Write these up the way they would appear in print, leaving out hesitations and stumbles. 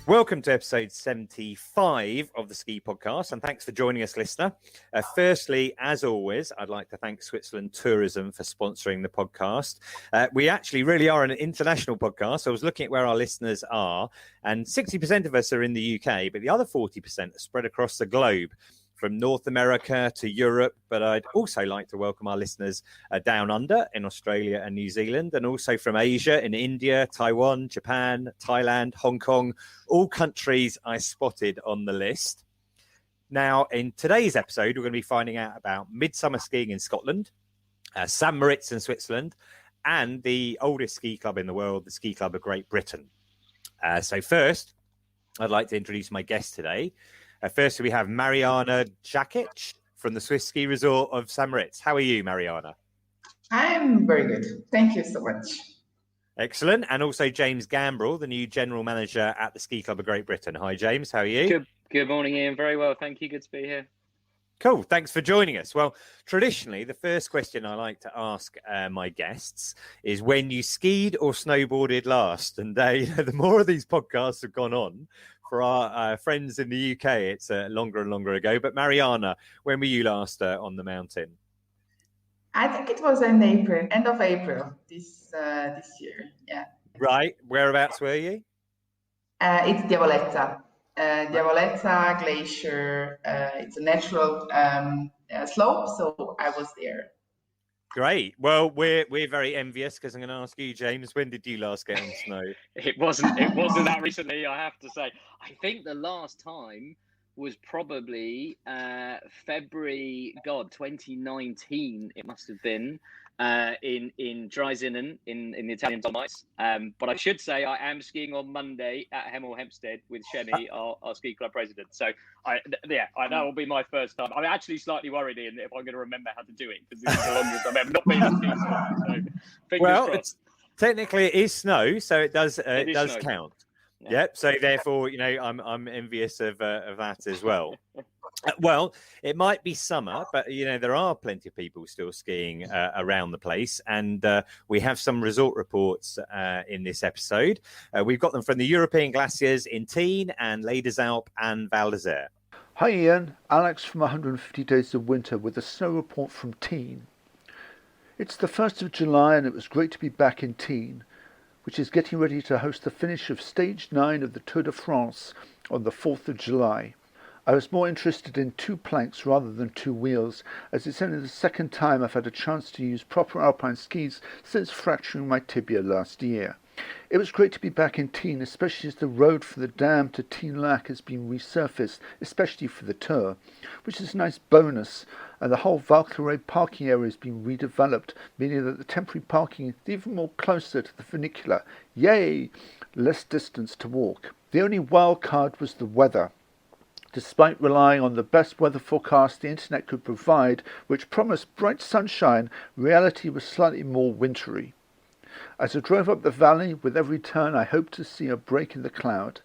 Welcome to episode 75 of the Ski Podcast, and thanks for joining us, listener. Firstly, as always, I'd like to thank Switzerland Tourism for sponsoring the podcast. We actually really are an international podcast. I was looking at where our listeners are, and 60% of us are in the UK, but the other 40% are spread across the globe, from North America to Europe. But I'd also like to welcome our listeners down under in Australia and New Zealand, and also from Asia in India, Taiwan, Japan, Thailand, Hong Kong, all countries I spotted on the list. Now, in today's episode, we're going to be finding out about midsummer skiing in Scotland, St Moritz in Switzerland, and the oldest ski club in the world, the Ski Club of Great Britain. So first, I'd like to introduce my guest today. First, we have Marijana Jakic from the Swiss ski resort of St Moritz. How are you, Marijana? I'm very good. Thank you so much. Excellent. And also James Gambrill, the new general manager at the Ski Club of Great Britain. Hi, James. How are you? Good morning, Iain. Very well. Thank you. Good to be here. Cool. Thanks for joining us. Well, traditionally, the first question I like to ask my guests is when you skied or snowboarded last. And the more of these podcasts have gone on, for our friends in the UK, it's longer and longer ago. But Marijana, when were you last on the mountain? I think it was in April, end of April this year. Yeah. Right. Whereabouts were you? It's Diavoletta. Diavoletta glacier. It's a natural slope, so I was there. Great. Well, we're very envious because I'm going to ask you, James, when did you last get on snow? It wasn't that recently, I have to say. I think the last time was probably February 2019. It must have been in Dreisinen in the Italian Dolomites. But I should say I am skiing on Monday at Hemel Hempstead with Shemi, our ski club president. So that will be my first time. I'm actually slightly worried, Iain, if I'm going to remember how to do it because this is the longest I've ever not been on ski. So fingers crossed. Technically it is snow, so it does snow. Count. Yeah. Yep. So therefore, I'm envious of that as well. Well, it might be summer, but there are plenty of people still skiing around the place, and we have some resort reports in this episode. We've got them from the European glaciers in Tignes and Les Deux Alpes and Val d'Isère. Hi Iain, Alex from 150 Days of Winter with a snow report from Tignes. It's the 1st of July and it was great to be back in Tignes, which is getting ready to host the finish of Stage 9 of the Tour de France on the 4th of July. I was more interested in 2 planks rather than 2 wheels, as it's only the second time I've had a chance to use proper alpine skis since fracturing my tibia last year. It was great to be back in Tignes, especially as the road from the dam to Tignes has been resurfaced, especially for the Tour, which is a nice bonus, and the whole Valkyrie parking area has been redeveloped, meaning that the temporary parking is even more closer to the funicular. Yay! Less distance to walk. The only wild card was the weather. Despite relying on the best weather forecast the internet could provide, which promised bright sunshine, reality was slightly more wintry. As I drove up the valley, with every turn I hoped to see a break in the cloud.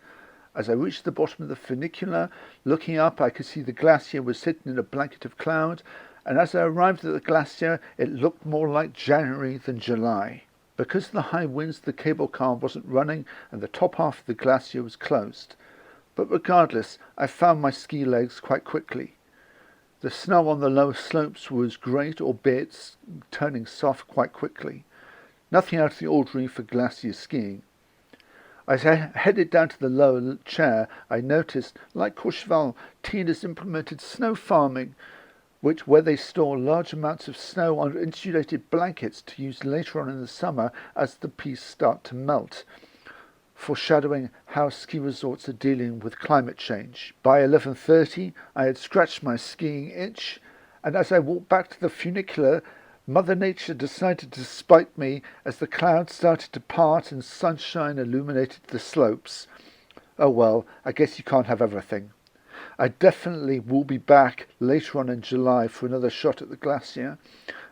As I reached the bottom of the funicular, looking up I could see the glacier was sitting in a blanket of cloud, and as I arrived at the glacier it looked more like January than July. Because of the high winds the cable car wasn't running and the top half of the glacier was closed. But regardless, I found my ski legs quite quickly. The snow on the lower slopes was great, albeit turning soft quite quickly. Nothing out of the ordinary for glacier skiing. As I headed down to the lower chair, I noticed, like Courchevel, Tignes has implemented snow farming, where they store large amounts of snow under insulated blankets to use later on in the summer as the pieces start to melt, foreshadowing how ski resorts are dealing with climate change. By 11:30, I had scratched my skiing itch, and as I walked back to the funicular, Mother Nature decided to spite me as the clouds started to part and sunshine illuminated the slopes. Oh well, I guess you can't have everything. I definitely will be back later on in July for another shot at the glacier,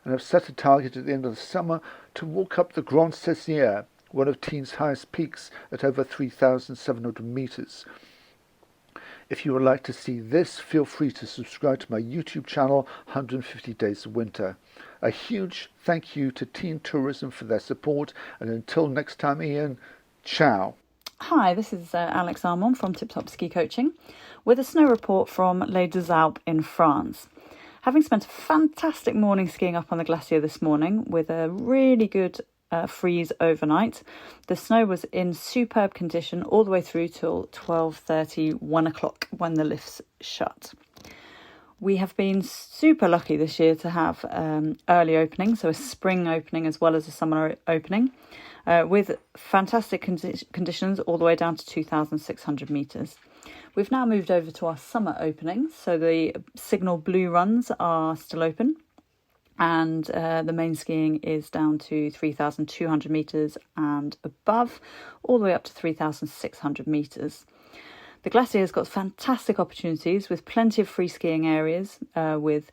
and I've set a target at the end of the summer to walk up the Grand Cessier, one of Tignes' highest peaks at over 3,700 metres. If you would like to see this, feel free to subscribe to my YouTube channel, 150 Days of Winter. A huge thank you to Tignes Tourism for their support, and until next time, Iain, ciao. Hi, this is Alex Armand from Tip Top Ski Coaching with a snow report from Les Deux Alpes in France. Having spent a fantastic morning skiing up on the glacier this morning with a really good freeze overnight, the snow was in superb condition all the way through till 12:30, 1 o'clock when the lifts shut. We have been super lucky this year to have early opening, so a spring opening as well as a summer opening, with fantastic conditions all the way down to 2,600 metres. We've now moved over to our summer opening, so the Signal Blue runs are still open, and the main skiing is down to 3,200 metres and above, all the way up to 3,600 metres. The glacier has got fantastic opportunities with plenty of free skiing areas, with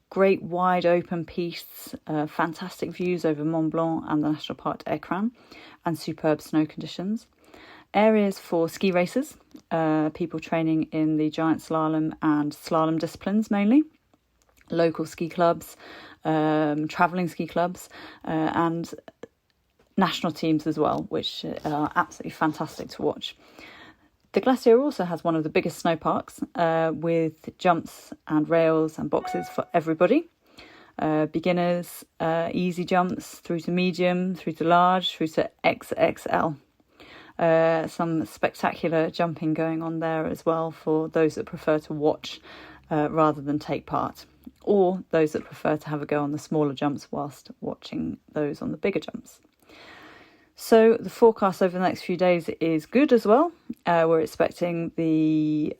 great wide open pistes, fantastic views over Mont Blanc and the National Park d'Écran, and superb snow conditions. Areas for ski racers, people training in the giant slalom and slalom disciplines mainly, local ski clubs, travelling ski clubs, and national teams as well, which are absolutely fantastic to watch. The glacier also has one of the biggest snow parks, with jumps and rails and boxes for everybody. Beginners, easy jumps through to medium, through to large, through to XXL. Some spectacular jumping going on there as well for those that prefer to watch rather than take part, or those that prefer to have a go on the smaller jumps whilst watching those on the bigger jumps. So the forecast over the next few days is good as well. We're expecting the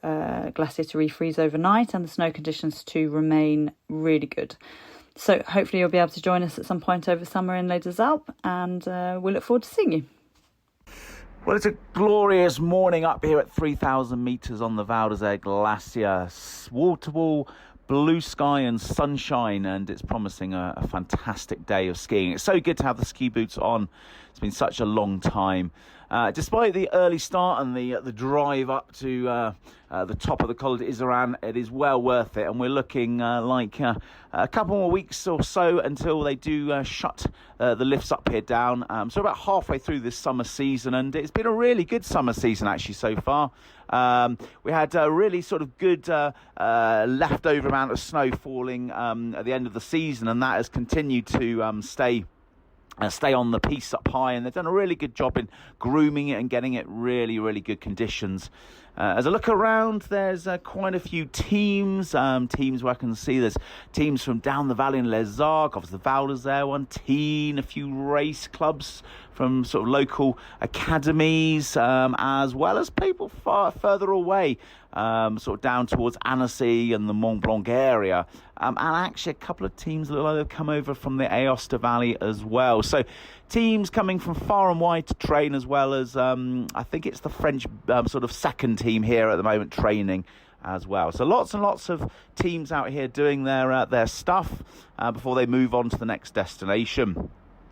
glacier to refreeze overnight and the snow conditions to remain really good. So hopefully you'll be able to join us at some point over summer in Les Deux Alpes, and we look forward to seeing you. Well, it's a glorious morning up here at 3,000 metres on the Val d'Isère Glacier. Wall-to-wall, blue sky and sunshine, and it's promising a fantastic day of skiing. It's so good to have the ski boots on. It's been such a long time. Despite the early start and the drive up to the top of the Col d'Iseran, it is well worth it, and we're looking like a couple more weeks or so until they do shut the lifts up here down. So about halfway through this summer season, and it's been a really good summer season actually so far. We had a really sort of good leftover amount of snow falling at the end of the season, and that has continued to stay on the piece up high, and they've done a really good job in grooming it and getting it really, really good conditions. As I look around, there's quite a few teams where I can see there's teams from down the valley in Les Arcs, obviously the Val d'Isère one, Tignes, a few race clubs from sort of local academies, as well as people far further away, sort of down towards Annecy and the Mont Blanc area. And actually a couple of teams that look like they've come over from the Aosta Valley as well. So teams coming from far and wide to train, as well as I think it's the French sort of second team here at the moment training as well. So lots and lots of teams out here doing their stuff before they move on to the next destination.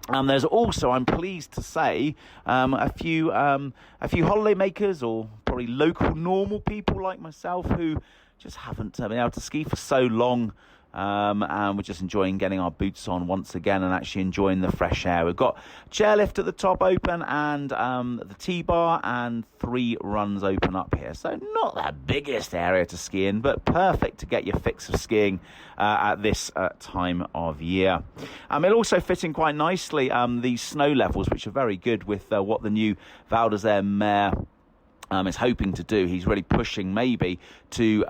There's also, I'm pleased to say, a few holiday makers, or probably local normal people like myself, who just haven't been able to ski for so long, and we're just enjoying getting our boots on once again and actually enjoying the fresh air. We've got chairlift at the top open, and the T-bar, and 3 runs open up here. So not the biggest area to ski in, but perfect to get your fix of skiing at this time of year. It'll also fit in quite nicely these snow levels, which are very good with what the new Val d'Isère Mayor is hoping to do. He's really pushing maybe to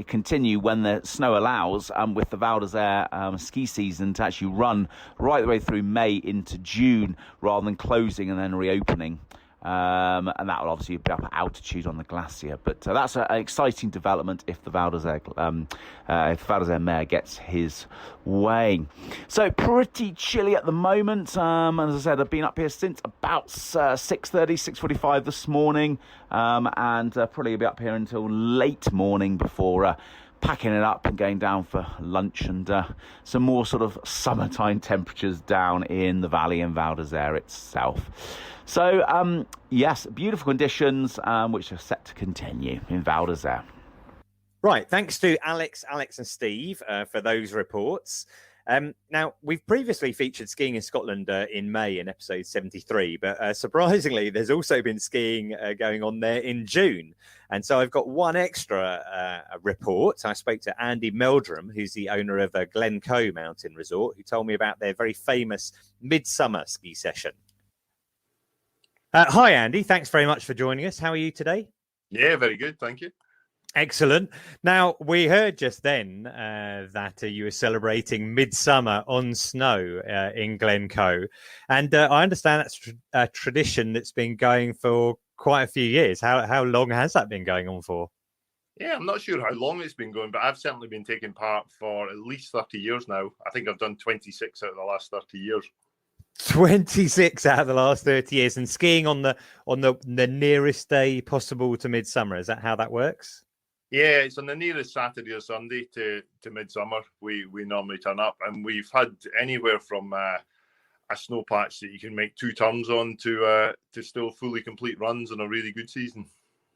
continue, when the snow allows, with the Val d'Isère ski season to actually run right the way through May into June, rather than closing and then reopening. And that will obviously be up at altitude on the glacier. But that's an exciting development if the Val d'Isère Mayor gets his way. So pretty chilly at the moment. And as I said, I've been up here since about 6:45 this morning, and probably be up here until late morning before packing it up and going down for lunch, and some more sort of summertime temperatures down in the valley and Val d'Isère itself. So, yes, beautiful conditions, which are set to continue in Val d'Isère. Right, thanks to Alex and Steve for those reports. Now, we've previously featured skiing in Scotland in May in episode 73, but surprisingly, there's also been skiing going on there in June. And so I've got one extra report. I spoke to Andy Meldrum, who's the owner of Glencoe Mountain Resort, who told me about their very famous Midsummer ski session. Hi, Andy. Thanks very much for joining us. How are you today? Yeah, very good. Thank you. Excellent. Now, we heard just then that you were celebrating Midsummer on snow in Glencoe. And I understand that's a tradition that's been going for quite a few years. How long has that been going on for? Yeah, I'm not sure how long it's been going, but I've certainly been taking part for at least 30 years now. I think I've done 26 out of the last 30 years. 26 out of the last 30 years, and skiing on the nearest day possible to Midsummer. Is that how that works? Yeah, it's on the nearest Saturday or Sunday to Midsummer. We normally turn up, and we've had anywhere from a snow patch that you can make 2 turns on to still fully complete runs on a really good season.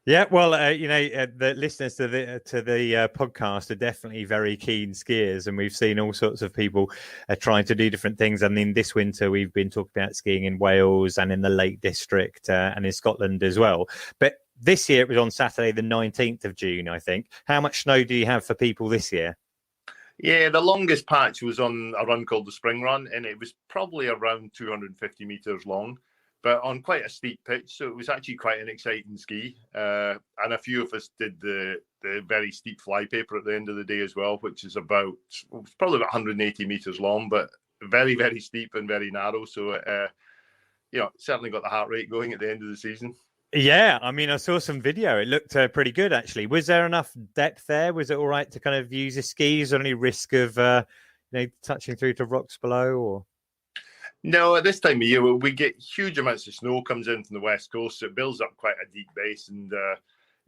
Yeah, well, the listeners to the podcast are definitely very keen skiers, and we've seen all sorts of people trying to do different things. I mean, this winter we've been talking about skiing in Wales and in the Lake District and in Scotland as well. But this year it was on Saturday, the 19th of June, I think. How much snow do you have for people this year? Yeah, the longest patch was on a run called the Spring Run, and it was probably around 250 metres long, but on quite a steep pitch. So it was actually quite an exciting ski. And a few of us did the very steep flypaper at the end of the day as well, which is probably about 180 metres long, but very, very steep and very narrow. So, certainly got the heart rate going at the end of the season. Yeah, I mean, I saw some video. It looked pretty good, actually. Was there enough depth there? Was it all right to kind of use your skis? Or any risk of, touching through to rocks below? Or no, at this time of year, we get huge amounts of snow comes in from the west coast. So it builds up quite a deep base, and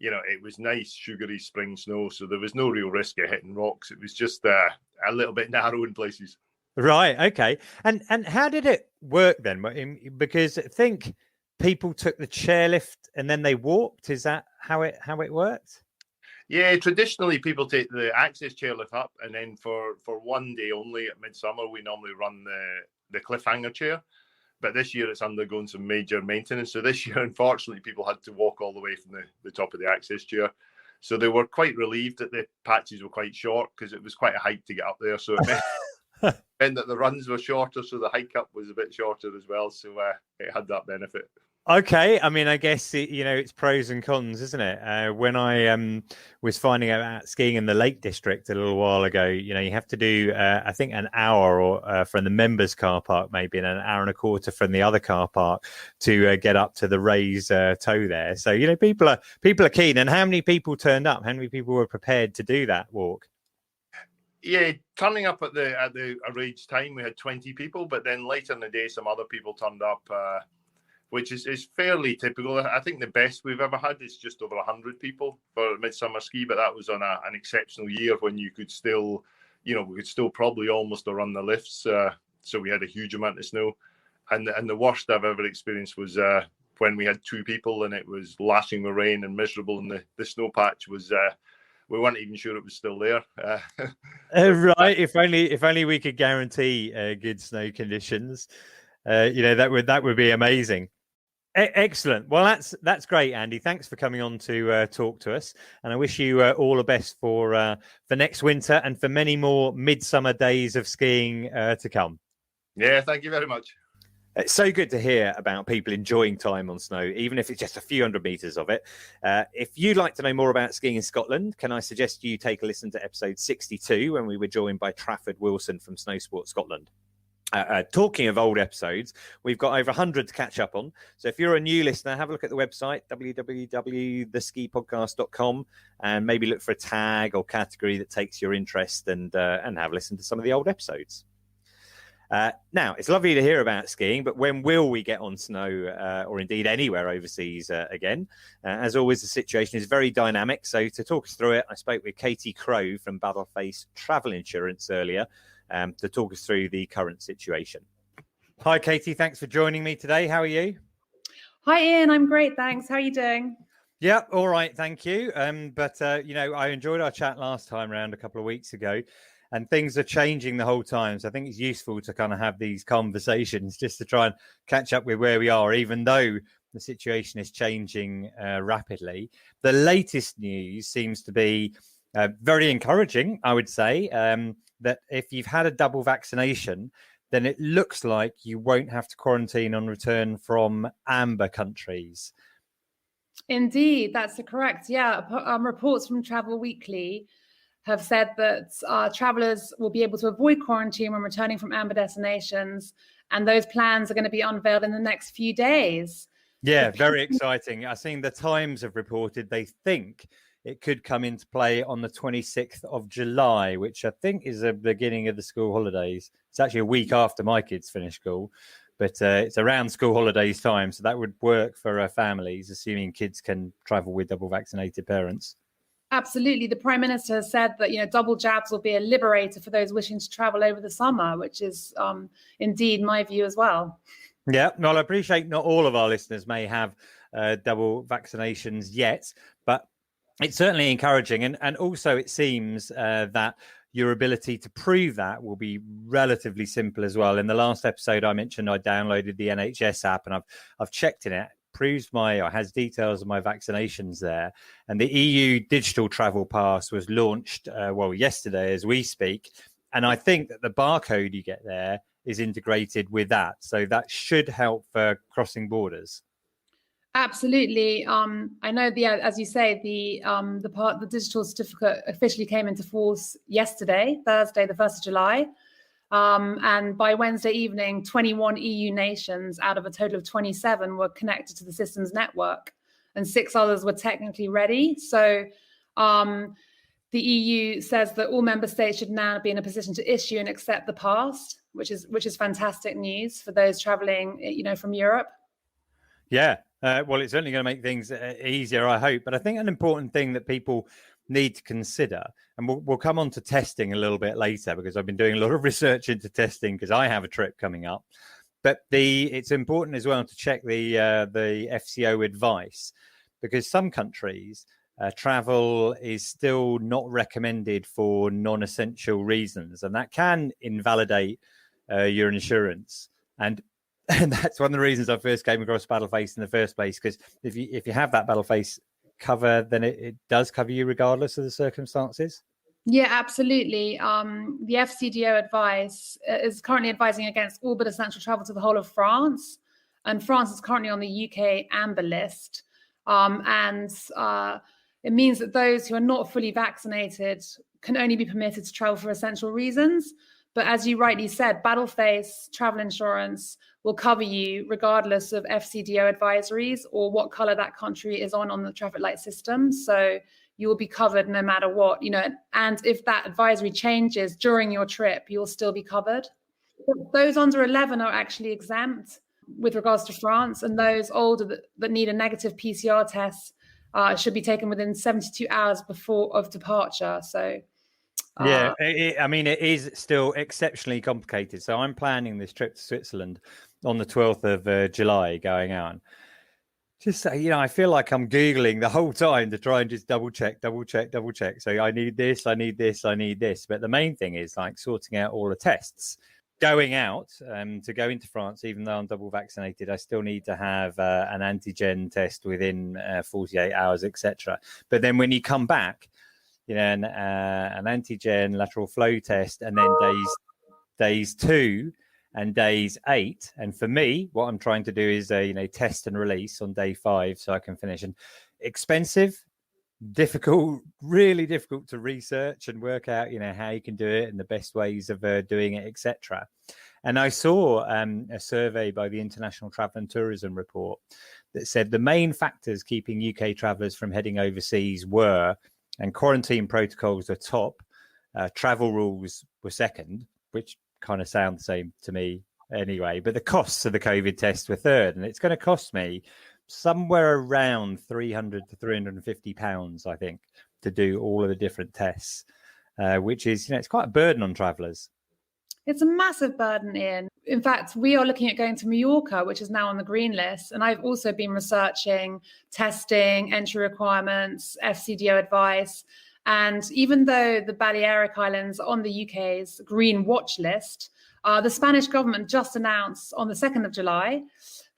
it was nice, sugary spring snow. So there was no real risk of hitting rocks. It was just a little bit narrow in places. Right. Okay. And how did it work then? Because I think people took the chairlift and then they walked. Is that how it worked? Yeah, traditionally people take the access chairlift up, and then for one day only at Midsummer, we normally run the cliffhanger chair. But this year it's undergone some major maintenance. So this year, unfortunately, people had to walk all the way from the top of the access chair. So they were quite relieved that the patches were quite short, because it was quite a hike to get up there. So it meant that the runs were shorter, so the hike up was a bit shorter as well. So it had that benefit. Okay, I mean, I guess it's pros and cons, isn't it? When I was finding out about skiing in the Lake District a little while ago, you have to do I think an hour or from the members' car park, maybe, and an hour and a quarter from the other car park to get up to the raised toe there. So people are keen. And how many people turned up? How many people were prepared to do that walk? Yeah, turning up at the arranged time, we had 20 people, but then later in the day, some other people turned up. Which is fairly typical. I think the best we've ever had is just over 100 people for Midsummer ski, but that was on an exceptional year when you could still, we could still probably almost run the lifts. So we had a huge amount of snow. And the worst I've ever experienced was when we had 2 people and it was lashing with rain and miserable, and the snow patch was, we weren't even sure it was still there. Right. If only we could guarantee good snow conditions. That would be amazing. Excellent. Well, that's great, Andy. Thanks for coming on to talk to us, and I wish you all the best for next winter and for many more midsummer days of skiing to come. Yeah, thank you very much. It's so good to hear about people enjoying time on snow, even if it's just a few hundred meters of it. If you'd like to know more about skiing in Scotland, can I suggest you take a listen to episode 62 when we were joined by Trafford Wilson from Snowsport Scotland. Talking of old episodes, we've got over 100 to catch up on. So if you're a new listener, have a look at the website, www.theskipodcast.com, and maybe look for a tag or category that takes your interest and have a listen to some of the old episodes. Now, it's lovely to hear about skiing, but when will we get on snow or indeed anywhere overseas again? As always, the situation is very dynamic. So to talk us through it, I spoke with Katie Crowe from Battleface Travel Insurance earlier to talk us through the current situation. Hi, Katie. Thanks for joining me today. How are you? Hi, Iain. I'm great. Thanks. How are you doing? Yeah, all right. Thank you. I enjoyed our chat last time around a couple of weeks ago. and things are changing the whole time. So I think it's useful to kind of have these conversations just to try and catch up with where we are, even though the situation is changing rapidly. The latest news seems to be very encouraging, I would say, that if you've had a double vaccination, then it looks like you won't have to quarantine on return from amber countries. Indeed, that's correct. Yeah, reports from Travel Weekly have said that travellers will be able to avoid quarantine when returning from amber destinations, and those plans are going to be unveiled in the next few days. Yeah, very exciting. I've seen the Times have reported they think it could come into play on the 26th of July, which I think is the beginning of the school holidays. It's actually a week after my kids finish school, but it's around school holidays time. So that would work for families, assuming kids can travel with double vaccinated parents. Absolutely. The Prime Minister has said that, double jabs will be a liberator for those wishing to travel over the summer, which is indeed my view as well. Yeah, well, I appreciate not all of our listeners may have double vaccinations yet, but it's certainly encouraging. And also it seems that your ability to prove that will be relatively simple as well. In the last episode, I mentioned I downloaded the NHS app, and I've checked in it. Proves has details of my vaccinations there, and the EU digital travel pass was launched yesterday as we speak, and I think that the barcode you get there is integrated with that, so that should help for crossing borders. Absolutely. I know as you say, the digital certificate officially came into force yesterday, Thursday, the 1st of July. And by Wednesday evening, 21 EU nations out of a total of 27 were connected to the system's network, and 6 others were technically ready. So the EU says that all member states should now be in a position to issue and accept the pass, which is fantastic news for those traveling, from Europe. Yeah, well, it's certainly going to make things easier, I hope. But I think an important thing that people need to consider, and we'll come on to testing a little bit later, because I've been doing a lot of research into testing because I have a trip coming up. But it's important as well to check the FCO advice, because some countries travel is still not recommended for non-essential reasons, and that can invalidate your insurance. And that's one of the reasons I first came across Battleface in the first place, because if you have that Battleface cover, then it does cover you regardless of the circumstances. Yeah, absolutely. The FCDO advice is currently advising against all but essential travel to the whole of France, and France is currently on the UK amber list, and it means that those who are not fully vaccinated can only be permitted to travel for essential reasons. But as you rightly said, Battleface travel insurance will cover you regardless of FCDO advisories or what color that country is on the traffic light system. So you will be covered no matter what, and if that advisory changes during your trip, you'll still be covered. Those under 11 are actually exempt with regards to France, and those older that need a negative PCR test should be taken within 72 hours of departure. So yeah, it is still exceptionally complicated. So I'm planning this trip to Switzerland on the 12th of July going on. Just I feel like I'm Googling the whole time to try and just double check. So I need this, I need this, I need this. But the main thing is like sorting out all the tests. Going out to go into France, even though I'm double vaccinated, I still need to have an antigen test within 48 hours, etc. But then when you come back, an antigen lateral flow test, and then days 2 and days 8. And for me, what I'm trying to do is test and release on day 5 so I can finish. And expensive, difficult, really difficult to research and work out, how you can do it and the best ways of doing it, etc. And I saw a survey by the International Travel and Tourism Report that said the main factors keeping UK travellers from heading overseas were, and quarantine protocols are top, travel rules were second, which kind of sound the same to me anyway, but the costs of the COVID test were third, and it's going to cost me somewhere around £300 to £350, I think, to do all of the different tests, which is, it's quite a burden on travellers. It's a massive burden, Iain. In fact, we are looking at going to Mallorca, which is now on the green list. And I've also been researching testing, entry requirements, FCDO advice. And even though the Balearic Islands are on the UK's green watch list, the Spanish government just announced on the 2nd of July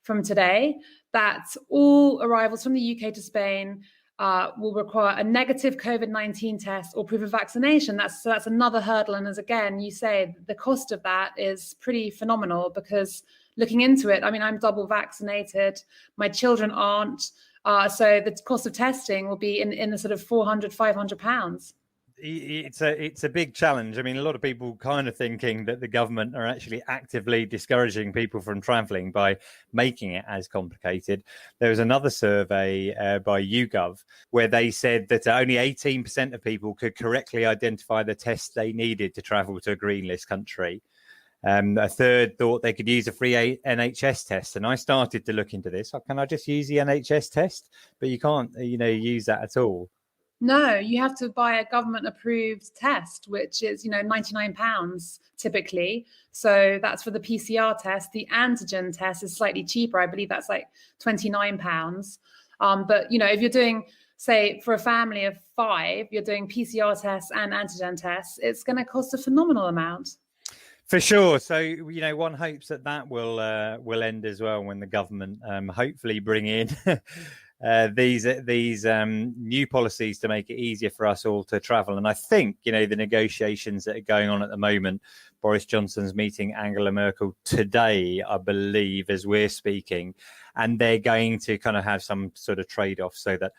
from today that all arrivals from the UK to Spain will require a negative COVID-19 test or proof of vaccination. That's another hurdle. And as again, you say, the cost of that is pretty phenomenal, because looking into it, I mean, I'm double vaccinated. My children aren't. So the cost of testing will be in the sort of £400-500. It's a big challenge. I mean, a lot of people kind of thinking that the government are actually actively discouraging people from travelling by making it as complicated. There was another survey by YouGov where they said that only 18% of people could correctly identify the test they needed to travel to a green list country. A third thought they could use a free NHS test. And I started to look into this. Can I just use the NHS test? But you can't, use that at all. No, you have to buy a government-approved test, which is, £99 typically. So that's for the PCR test. The antigen test is slightly cheaper. I believe that's like £29. But, if you're doing, say, for a family of 5, you're doing PCR tests and antigen tests, it's going to cost a phenomenal amount. For sure. So, one hopes that will end as well when the government hopefully bring in these new policies to make it easier for us all to travel. And I think, the negotiations that are going on at the moment, Boris Johnson's meeting Angela Merkel today, I believe, as we're speaking, and they're going to kind of have some sort of trade-off so that,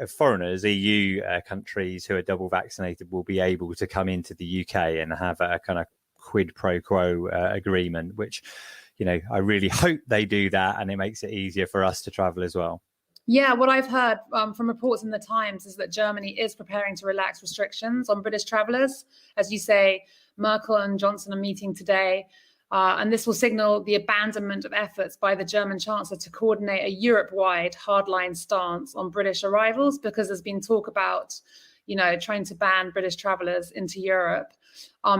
foreigners, EU countries who are double vaccinated will be able to come into the UK and have a kind of quid pro quo agreement, which, I really hope they do that, and it makes it easier for us to travel as well. Yeah, what I've heard from reports in the Times is that Germany is preparing to relax restrictions on British travellers. As you say, Merkel and Johnson are meeting today, and this will signal the abandonment of efforts by the German Chancellor to coordinate a Europe-wide hardline stance on British arrivals, because there's been talk about, trying to ban British travellers into Europe.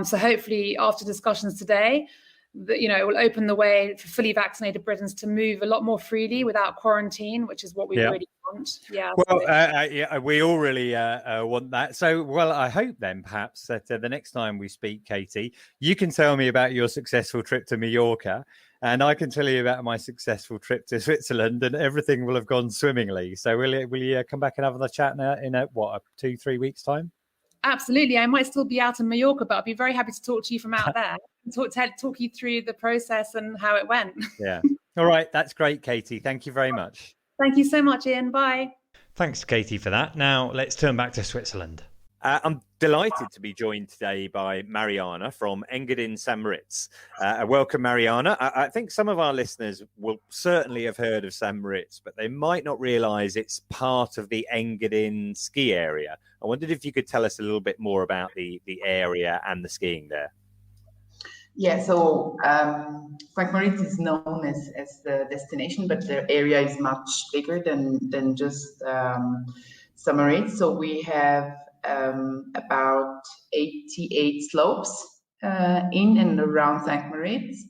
So hopefully after discussions today, it will open the way for fully vaccinated Britons to move a lot more freely without quarantine, which is what we really want. Yeah. Well, we all really want that. So, I hope then perhaps that the next time we speak, Katie, you can tell me about your successful trip to Mallorca, and I can tell you about my successful trip to Switzerland, and everything will have gone swimmingly. So, will you come back and have another chat in a 2-3 weeks' time? Absolutely. I might still be out in Mallorca, but I'd be very happy to talk to you from out there and talk you through the process and how it went. Yeah. All right. That's great, Katie. Thank you very much. Thank you so much, Iain. Bye. Thanks, Katie, for that. Now, let's turn back to Switzerland. I'm delighted to be joined today by Marijana from Engadin, St Moritz. Welcome, Marijana. I think some of our listeners will certainly have heard of St Moritz, but they might not realise it's part of the Engadin ski area. I wondered if you could tell us a little bit more about the area and the skiing there. Yeah, so St Moritz is known as the destination, but the area is much bigger than just St Moritz. So we have about 88 slopes in and around St Moritz.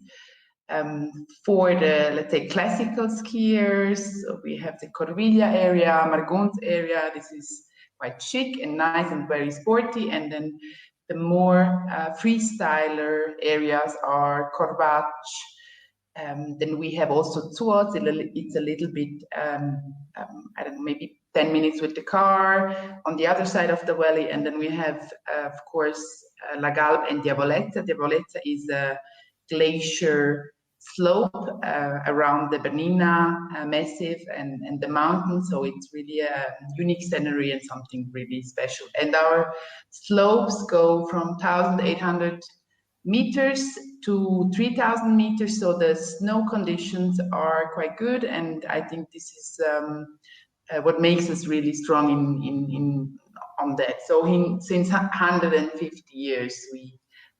For the, let's say, classical skiers, we have the Corviglia area, Margunt area. This is quite chic and nice and very sporty. And then the more freestyler areas are Corvatsch. Then we have also Zuoz. It's a little bit, I don't know, maybe 10 minutes with the car on the other side of the valley. And then we have, of course, La Galbe and Diavolezza. Diavolezza is a glacier slope around the Bernina Massif and the mountains. So it's really a unique scenery and something really special. And our slopes go from 1,800 meters to 3,000 meters. So the snow conditions are quite good. And I think this is what makes us really strong on that. So since 150 years, we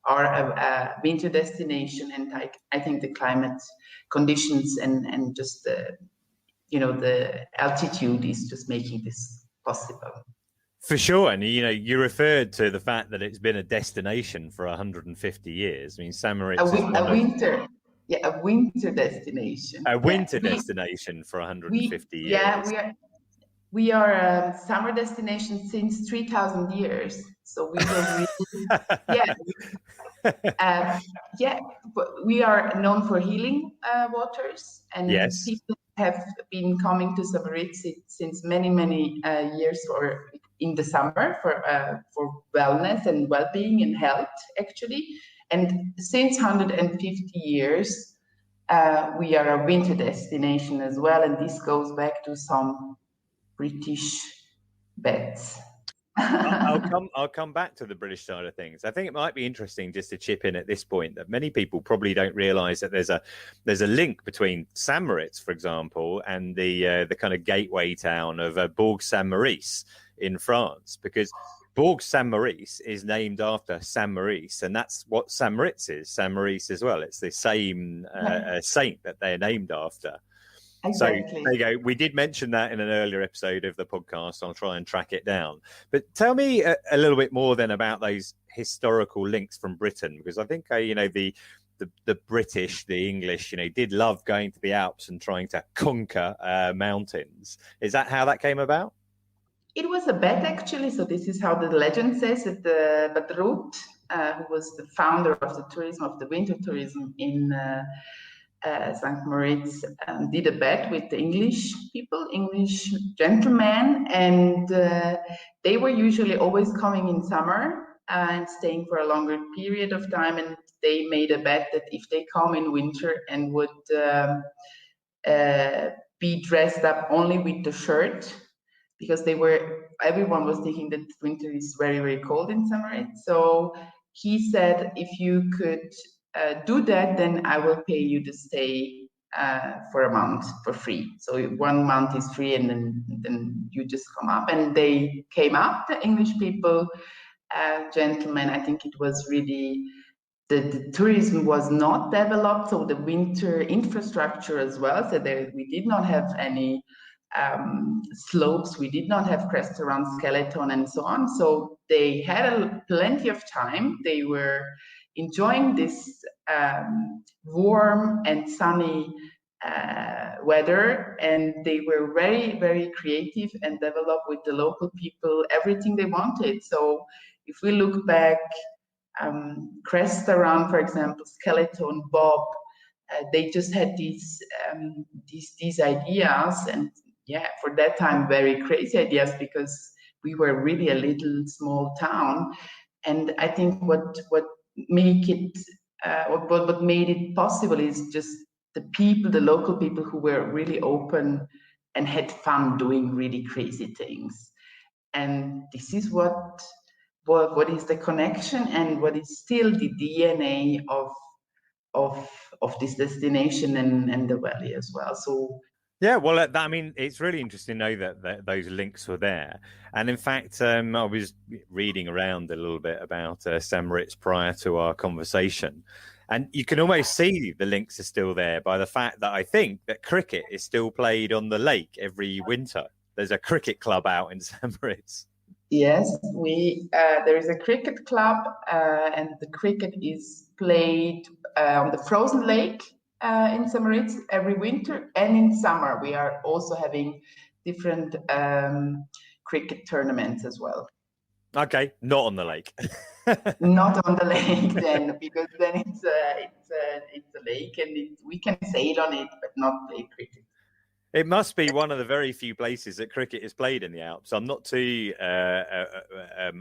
are a winter destination, and I think the climate conditions and just the altitude is just making this possible. For sure, and you referred to the fact that it's been a destination for 150 years. I mean, St Moritz is a winter destination. A winter destination for 150 years. Yeah, We are a summer destination since 3,000 years. So we were really, we are known for healing waters, and Yes. people have been coming to St Moritz since many years in the summer for wellness and well-being and health, actually. And since 150 years, we are a winter destination as well, and this goes back to some British bets. I'll come back to the British side of things. I think it might be interesting just to chip in at this point that many people probably don't realise that there's a link between St Moritz, for example, and the kind of gateway town of Bourg St Maurice in France, because Bourg St Maurice is named after St Maurice, and that's what St Moritz is. St Maurice as well. It's the same saint that they're named after. Exactly. So there you go. We did mention that in an earlier episode of the podcast. I'll try and track it down. But tell me a little bit more then about those historical links from Britain, because I think the British, the English, did love going to the Alps and trying to conquer mountains. Is that how that came about? It was a bet, actually. So this is how the legend says that Badrut, who was the founder of the tourism, of the winter tourism in St Moritz, did a bet with the English people, English gentlemen, and they were usually always coming in summer and staying for a longer period of time, and they made a bet that if they come in winter and would be dressed up only with the shirt, because everyone was thinking that winter is very cold in St Moritz. So he said, if you could do that, then I will pay you to stay for a month for free. So 1 month is free, and then you just come up. And they came up, the English people, gentlemen. I think it was really, the tourism was not developed, so the winter infrastructure as well. So we did not have any slopes, we did not have crests around skeleton and so on. So they had plenty of time. They were enjoying this warm and sunny weather, and they were very creative and developed with the local people everything they wanted. So if we look back, crests around, for example, skeleton, bob, they just had these ideas, and for that time very crazy ideas, because we were really a little small town. And I think what made it possible is just the people, the local people, who were really open and had fun doing really crazy things. And this is what is the connection, and what is still the DNA of this destination and the valley as well. So yeah, well, it's really interesting to know that those links were there. And in fact, I was reading around a little bit about St Moritz prior to our conversation, and you can almost see the links are still there by the fact that I think that cricket is still played on the lake every winter. There's a cricket club out in St Moritz. Yes, there is a cricket club, and the cricket is played on the frozen lake in St Moritz every winter, and in summer we are also having different cricket tournaments as well. Okay, not on the lake. Not on the lake then, because then it's a lake, and we can sail on it but not play cricket. It must be one of the very few places that cricket is played in the Alps. I'm not too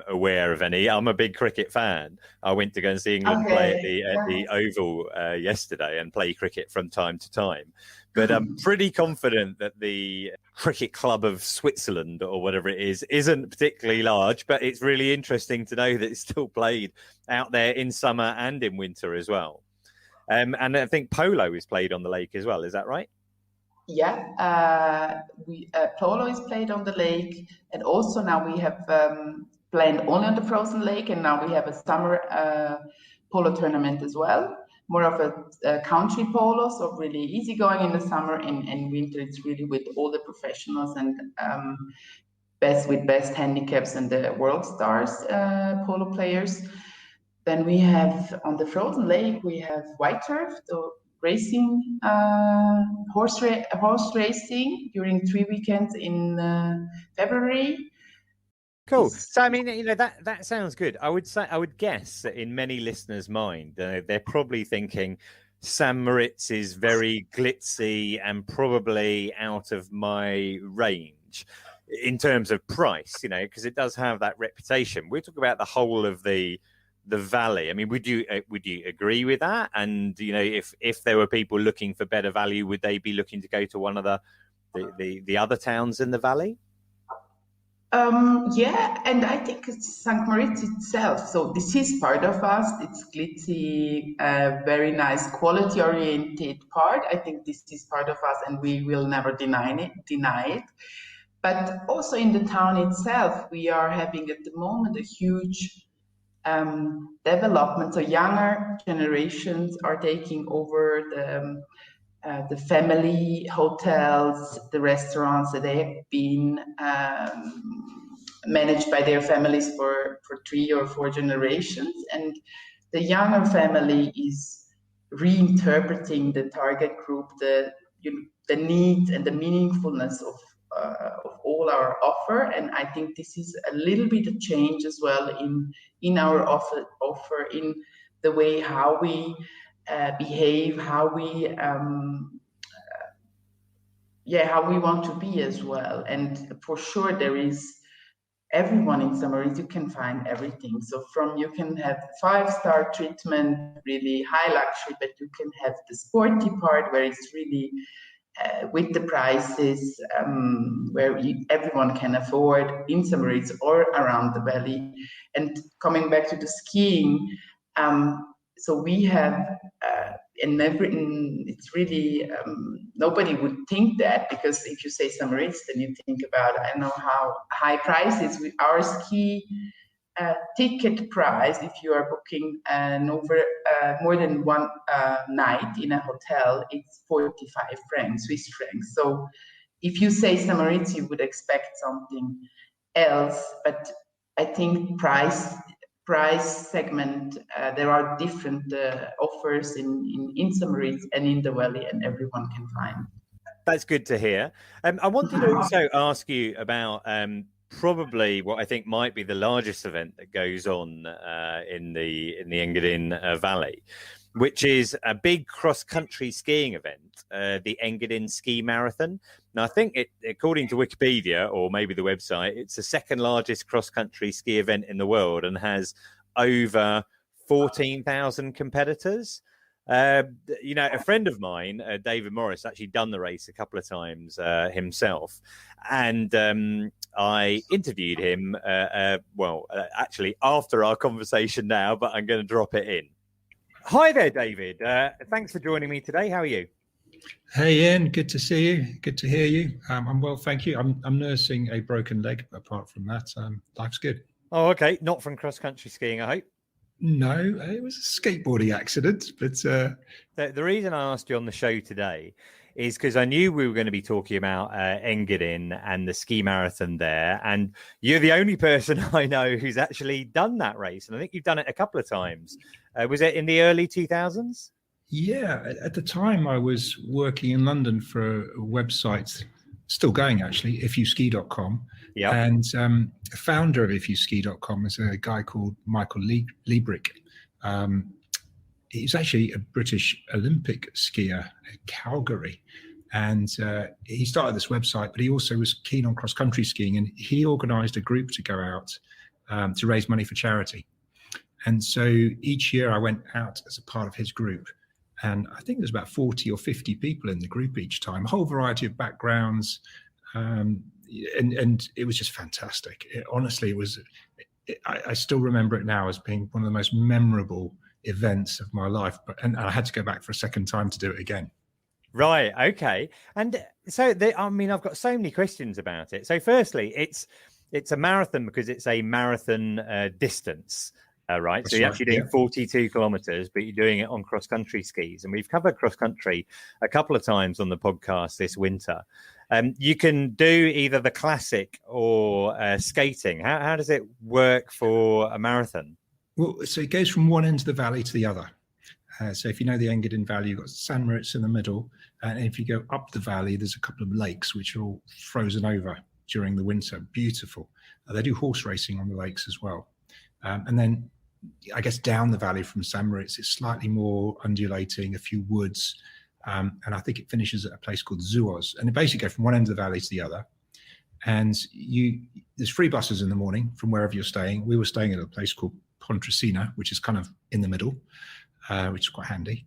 aware of any. I'm a big cricket fan. I went to go and see England play at the Oval yesterday and play cricket from time to time. But I'm pretty confident that the Cricket Club of Switzerland, or whatever it is, isn't particularly large. But it's really interesting to know that it's still played out there in summer and in winter as well. And I think polo is played on the lake as well. Is that right? Yeah, polo is played on the lake, and also now we have played only on the frozen lake, and now we have a summer polo tournament as well. More of a country polo, so really easy going in the summer, and winter it's really with all the professionals and best handicaps and the world stars polo players. Then we have on the frozen lake, we have white turf, so racing, horse racing during 3 weekends in February. Cool. So, I mean, that sounds good. I would guess that in many listeners' mind, they're probably thinking St Moritz is very glitzy and probably out of my range in terms of price, because it does have that reputation. We're talking about the whole of the valley. I mean, would you agree with that? And if there were people looking for better value, would they be looking to go to one of the other towns in the valley? Yeah, and I think it's St Moritz itself. So this is part of us. It's glitzy, very nice, quality-oriented part. I think this is part of us, and we will never deny it. But also in the town itself, we are having at the moment a huge development. So younger generations are taking over the family hotels, the restaurants that they have been managed by their families for 3 or 4 generations. And the younger family is reinterpreting the target group, the needs and the meaningfulness of all our offer. And I think this is a little bit of change as well in our offer, in the way how we behave, how we want to be as well. And for sure, there is everyone in St Moritz. You can find everything. So you can have 5-star treatment, really high luxury, but you can have the sporty part where it's really with the prices where everyone can afford in St Moritz or around the valley. And coming back to the skiing, so we have, it's really, nobody would think that, because if you say St Moritz, then you think about, I don't know how high prices. Our ski ticket price, if you are booking more than one night in a hotel, it's 45 francs, Swiss francs. So if you say St Moritz, you would expect something else. But I think price segment, there are different offers in St Moritz and in the valley, and everyone can find. That's good to hear. I wanted to also ask you about probably what I think might be the largest event that goes on in the Engadin Valley, which is a big cross-country skiing event, the Engadin Ski Marathon. Now, I think according to Wikipedia, or maybe the website, it's the second largest cross-country ski event in the world and has over 14,000 competitors. A friend of mine, David Morris, actually done the race a couple of times himself. And I interviewed him, actually after our conversation now, but I'm going to drop it in. Hi there, David. Thanks for joining me today. How are you? Hey, Iain. Good to see you. Good to hear you. I'm well, thank you. I'm nursing a broken leg. Apart from that, life's good. Oh, okay. Not from cross-country skiing, I hope. No, it was a skateboarding accident. But the reason I asked you on the show today is because I knew we were going to be talking about Engadin and the ski marathon there. And you're the only person I know who's actually done that race. And I think you've done it a couple of times. Was it in the early 2000s? Yeah, at the time I was working in London for a website, still going actually, ifyouski.com. Yeah. And the founder of ifyouski.com is a guy called Michael Liebrich. He's actually a British Olympic skier at Calgary. And he started this website, but he also was keen on cross-country skiing. And he organized a group to go out to raise money for charity. And so each year I went out as a part of his group. And I think there's about 40 or 50 people in the group each time, a whole variety of backgrounds. And it was just fantastic. Honestly, I still remember it now as being one of the most memorable events of my life. And I had to go back for a second time to do it again. Right. Okay. And so, I've got so many questions about it. So firstly, it's a marathon because it's a marathon distance. Right. That's so you're right, actually doing yeah. 42 kilometers, but you're doing it on cross-country skis. And we've covered cross-country a couple of times on the podcast this winter. You can do either the classic or skating. How does it work for a marathon? Well, so it goes from one end of the valley to the other. So if you know the Engadin Valley, you've got St Moritz in the middle, and if you go up the valley, there's a couple of lakes which are all frozen over during the winter. Beautiful. They do horse racing on the lakes as well. And then I guess down the valley from St Moritz, it's slightly more undulating, a few woods, and I think it finishes at a place called Zuoz. And it basically goes from one end of the valley to the other. And there's free buses in the morning from wherever you're staying. We were staying at a place called Pontresina, which is kind of in the middle, which is quite handy.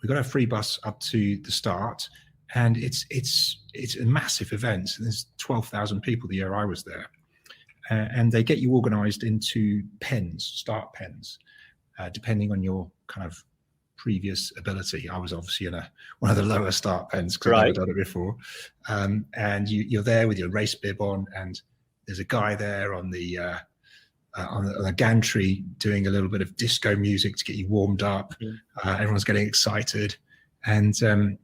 We got a free bus up to the start, and it's a massive event. There's 12,000 people the year I was there, and they get you organised into pens, start pens, depending on your kind of previous ability. I was obviously in one of the lower start pens because I've never done it before, and you're there with your race bib on, and there's a guy there on a gantry doing a little bit of disco music to get you warmed up. Everyone's getting excited, and they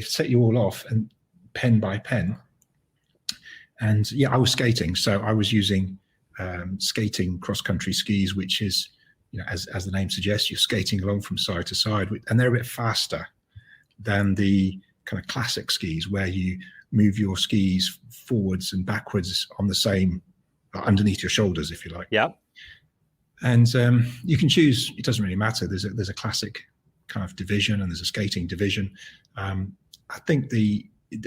set you all off and pen by pen. And I was skating, so I was using skating cross-country skis, which is, as the name suggests, you're skating along from side to side, and they're a bit faster than the kind of classic skis where you move your skis forwards and backwards on the same, underneath your shoulders, if you like. Yeah. And you can choose, it doesn't really matter. There's a classic kind of division and there's a skating division. I think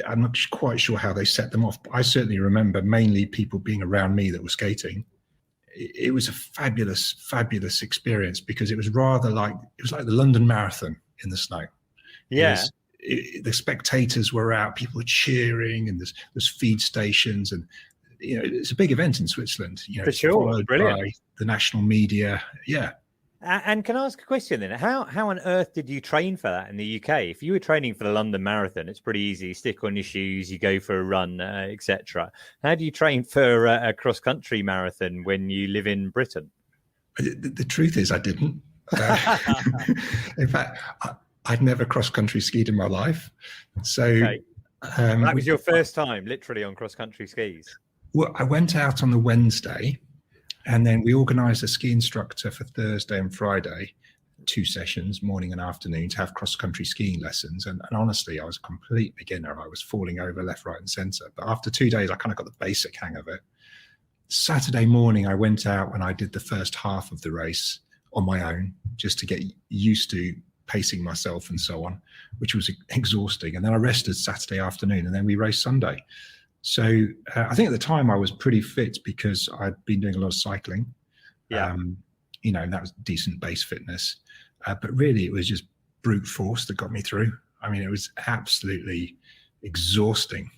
I'm not quite sure how they set them off, but I certainly remember mainly people being around me that were skating. It was a fabulous, fabulous experience because it was like the London Marathon in the snow. Yeah. The spectators were out, people were cheering, and there's feed stations, and it's a big event in Switzerland. For sure, followed by the national media. Yeah. And can I ask a question then? How on earth did you train for that in the UK? If you were training for the London Marathon, it's pretty easy. You stick on your shoes, you go for a run, etc. How do you train for a cross-country marathon when you live in Britain? The truth is I didn't. In fact, I'd never cross-country skied in my life. So that was your first time literally on cross-country skis? Well, I went out on the Wednesday, and then we organised a ski instructor for Thursday and Friday, 2 sessions, morning and afternoon, to have cross-country skiing lessons. And honestly, I was a complete beginner. I was falling over left, right and centre. But after 2 days, I kind of got the basic hang of it. Saturday morning, I went out and I did the first half of the race on my own, just to get used to pacing myself and so on, which was exhausting. And then I rested Saturday afternoon, and then we raced Sunday. So I think at the time I was pretty fit because I'd been doing a lot of cycling. Yeah. And that was decent base fitness. But really it was just brute force that got me through. I mean, it was absolutely exhausting.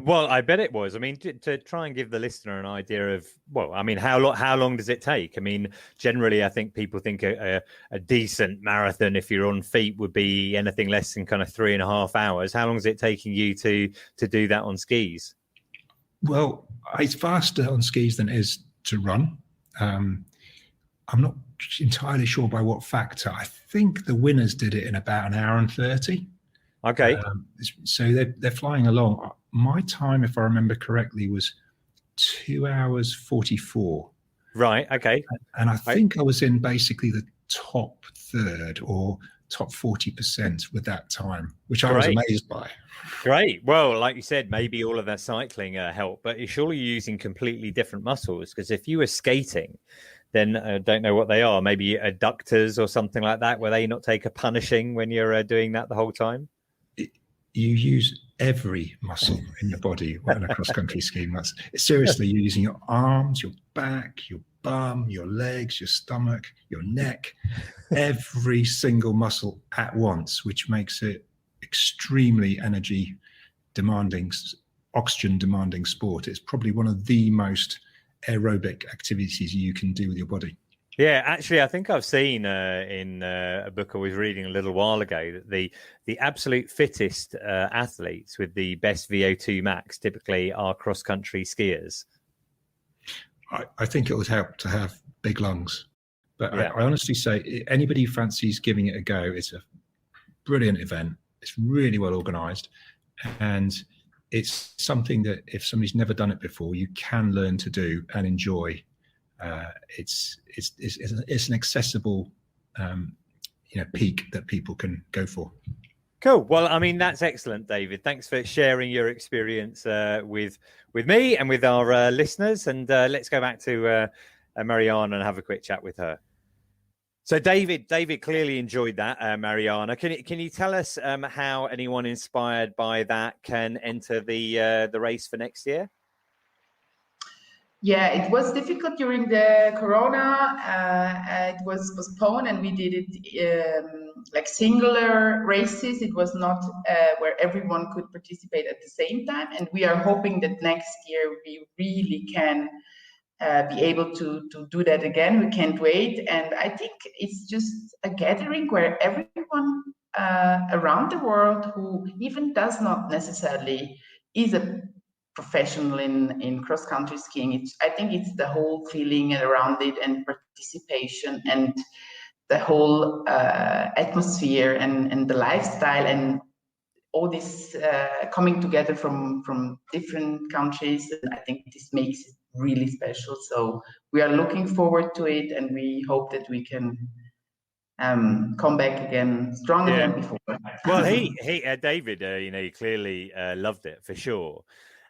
Well, I bet it was. I mean, to try and give the listener an idea of, how long does it take? I mean, generally, I think people think a decent marathon, if you're on feet, would be anything less than kind of 3.5 hours. How long is it taking you to do that on skis? Well, it's faster on skis than it is to run. I'm not entirely sure by what factor. I think the winners did it in about 1 hour and 30. Okay. So they're flying along. My time, if I remember correctly, was 2 hours 44. Right. Okay. And I think I was in basically the top third or top 40% with that time, which I was amazed by. Great. Well, like you said, maybe all of that cycling helped, but surely you're using completely different muscles, because if you were skating, then I don't know what they are, maybe adductors or something like that, where they not take a punishing when you're doing that the whole time? You use every muscle in your body in a cross-country ski. Seriously, you're using your arms, your back, your bum, your legs, your stomach, your neck, every single muscle at once, which makes it extremely energy demanding, oxygen demanding sport. It's probably one of the most aerobic activities you can do with your body. Yeah, actually, I think I've seen in a book I was reading a little while ago that the absolute fittest athletes with the best VO2 max typically are cross-country skiers. I think it would help to have big lungs. But yeah. I honestly say, anybody who fancies giving it a go, it's a brilliant event. It's really well organised. And it's something that if somebody's never done it before, you can learn to do and enjoy. It's an accessible peak that people can go for. Cool. Well, I mean, that's excellent, David. Thanks for sharing your experience with me and with our listeners. And let's go back to Marijana and have a quick chat with her. So, David clearly enjoyed that, Marijana. Can you tell us how anyone inspired by that can enter the race for next year? Yeah, it was difficult during the Corona. It was postponed, and we did it like singular races. It was not where everyone could participate at the same time. And we are hoping that next year we really can be able to do that again. We can't wait. And I think it's just a gathering where everyone around the world who even does not necessarily is a professional in cross-country skiing. I think it's the whole feeling around it and participation and the whole atmosphere and the lifestyle and all this coming together from different countries. And I think this makes it really special. So we are looking forward to it, and we hope that we can come back again stronger than before. Well, David, he clearly loved it for sure.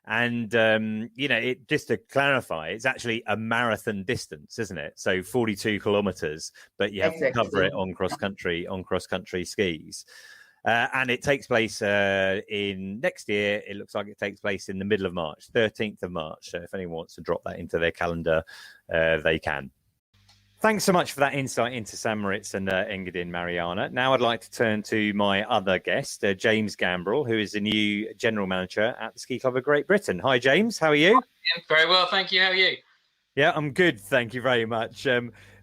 And, it just to clarify, it's actually a marathon distance, isn't it? So 42 kilometers, but you have to cover it on cross country skis. And it takes place in next year. It looks like it takes place in the middle of March, 13th of March. So if anyone wants to drop that into their calendar, they can. Thanks so much for that insight into St Moritz and Engadin, Marijana. Now I'd like to turn to my other guest, James Gambrill, who is the new general manager at the Ski Club of Great Britain. Hi, James. How are you? Very well, thank you. How are you? Yeah, I'm good. Thank you very much.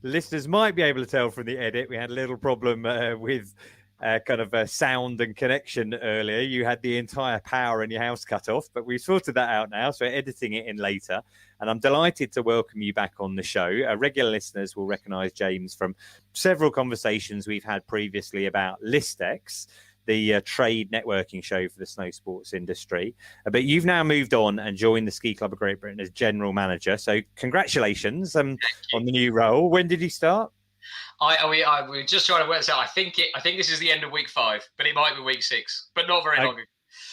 Listeners might be able to tell from the edit, we had a little problem with kind of sound and connection earlier. You had the entire power in your house cut off, but we've sorted that out now, so we're editing it in later. And I'm delighted to welcome you back on the show. Regular listeners will recognise James from several conversations we've had previously about Listex, the trade networking show for the snow sports industry. But you've now moved on and joined the Ski Club of Great Britain as general manager. So congratulations on the new role. When did you start? We're just trying to work this out. I think this is the end of week 5, but it might be week 6, but not very long ago.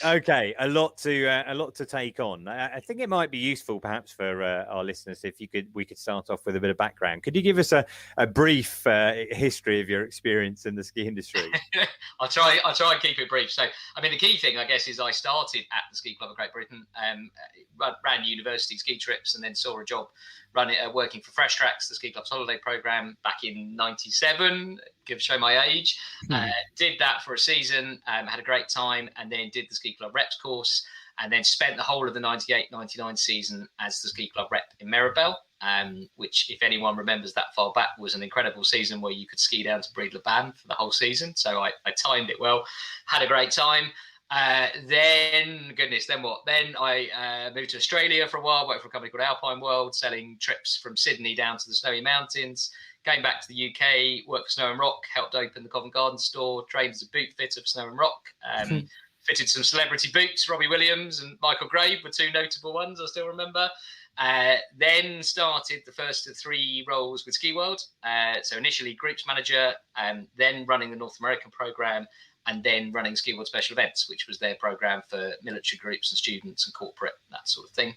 Okay, a lot to take on. I think it might be useful, perhaps, for our listeners if we could start off with a bit of background. Could you give us a brief history of your experience in the ski industry? I'll try and keep it brief. So, I mean, the key thing, I guess, is I started at the Ski Club of Great Britain, ran university ski trips, and then saw a job working for Fresh Tracks, the Ski Club's holiday program, back in '97. Show my age. Did that for a season, had a great time, and then did the Ski Club reps course, and then spent the whole of the 98-99 season as the Ski Club rep in Meribel, which, if anyone remembers that far back, was an incredible season where you could ski down to Brieg-le-Ban for the whole season. So I timed it well, had a great time. Then what? Then I moved to Australia for a while, worked for a company called Alpine World, selling trips from Sydney down to the Snowy Mountains. Came back to the UK, worked for Snow and Rock, helped open the Covent Garden store, trained as a boot fitter for Snow and Rock, fitted some celebrity boots. Robbie Williams and Michael Grave were 2 notable ones I still remember. Then started the first of 3 roles with Ski World. So initially groups manager, then running the North American program, and then running Ski World Special Events, which was their program for military groups and students and corporate, that sort of thing.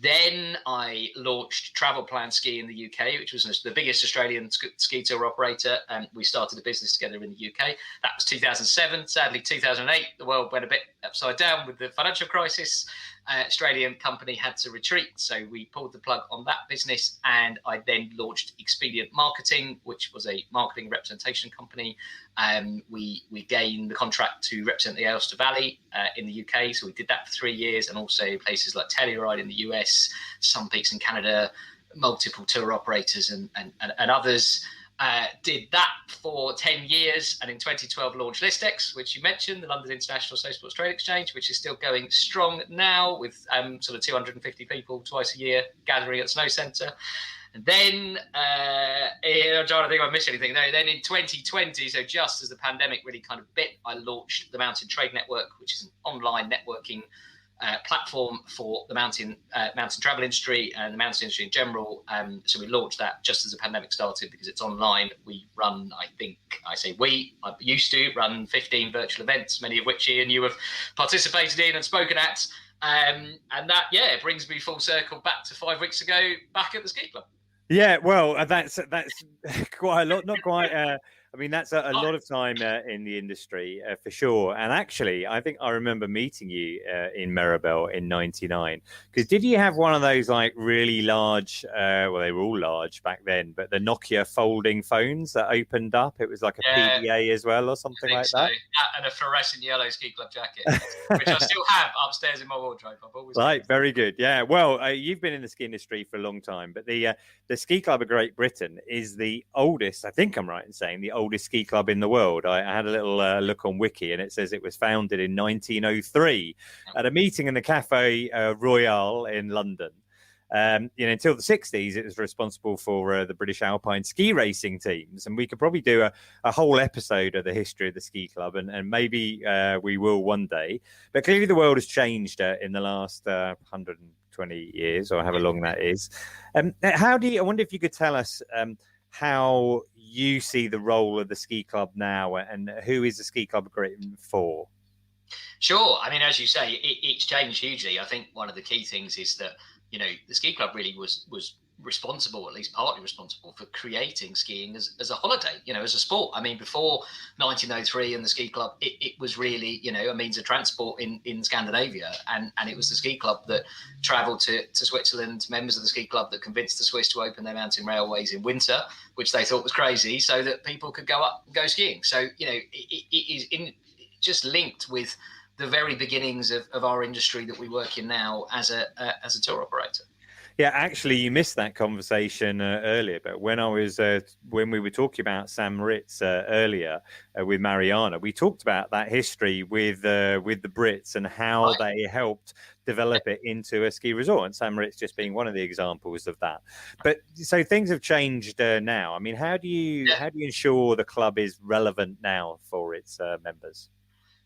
Then I launched Travel Plan Ski in the UK, which was the biggest Australian ski tour operator, and we started a business together in the UK. That was 2007. Sadly, 2008, the world went a bit upside down with the financial crisis. Australian company had to retreat, so we pulled the plug on that business, and I then launched Expedient Marketing, which was a marketing representation company. We gained the contract to represent the Ulster Valley in the UK, so we did that for 3 years, and also places like Telluride in the US, Sun Peaks in Canada, multiple tour operators and others. Did that for 10 years, and in 2012 launched Listex, which you mentioned, the London International Snowsport Trade Exchange, which is still going strong now with sort of 250 people twice a year gathering at the Snow Centre. And then, I'm trying to think if I missed anything. No, then in 2020, so just as the pandemic really kind of bit, I launched the Mountain Trade Network, which is an online networking platform for the mountain travel industry and the mountain industry in general. So we launched that just as the pandemic started because it's online. We run, I used to run 15 virtual events, many of which, Iain, you have participated in and spoken at. And that, brings me full circle back to 5 weeks ago, back at the ski club. Yeah, well, that's quite a lot. Not quite. I mean, that's a lot of time in the industry for sure. And actually, I think I remember meeting you in Maribel in '99. Because did you have one of those like really large? Well, they were all large back then, but the Nokia folding phones that opened up. It was like a PDA as well, or something like that. And a fluorescent yellow ski club jacket, which I still have upstairs in my wardrobe. I've always very good. Yeah, well, you've been in the ski industry for a long time, but the Ski Club of Great Britain is the oldest. I think I'm right in saying the oldest ski club in the world. I had a little look on Wiki, and it says it was founded in 1903 at a meeting in the Café Royal in London. Until the 60s, it was responsible for the British Alpine ski racing teams, and we could probably do a whole episode of the history of the ski club, and maybe we will one day. But clearly, the world has changed in the last 120 years, or however long that is. I wonder if you could tell us how you see the role of the ski club now, and who is the Ski Club of Great Britain for? Sure. I mean, as you say, it's changed hugely. I think one of the key things is that, the ski club really was responsible, at least partly responsible, for creating skiing as a holiday, as a sport. I mean, before 1903 and the ski club, it was really, a means of transport in Scandinavia. And it was the ski club that travelled to Switzerland, members of the ski club that convinced the Swiss to open their mountain railways in winter, which they thought was crazy, so that people could go up and go skiing. So, it is just linked with the very beginnings of our industry that we work in now as a tour operator. Yeah, actually, you missed that conversation earlier. But when we were talking about St Moritz earlier with Marijana, we talked about that history with the Brits and how they helped develop it into a ski resort, and St Moritz just being one of the examples of that. But so things have changed now. I mean, how do you ensure the club is relevant now for its members?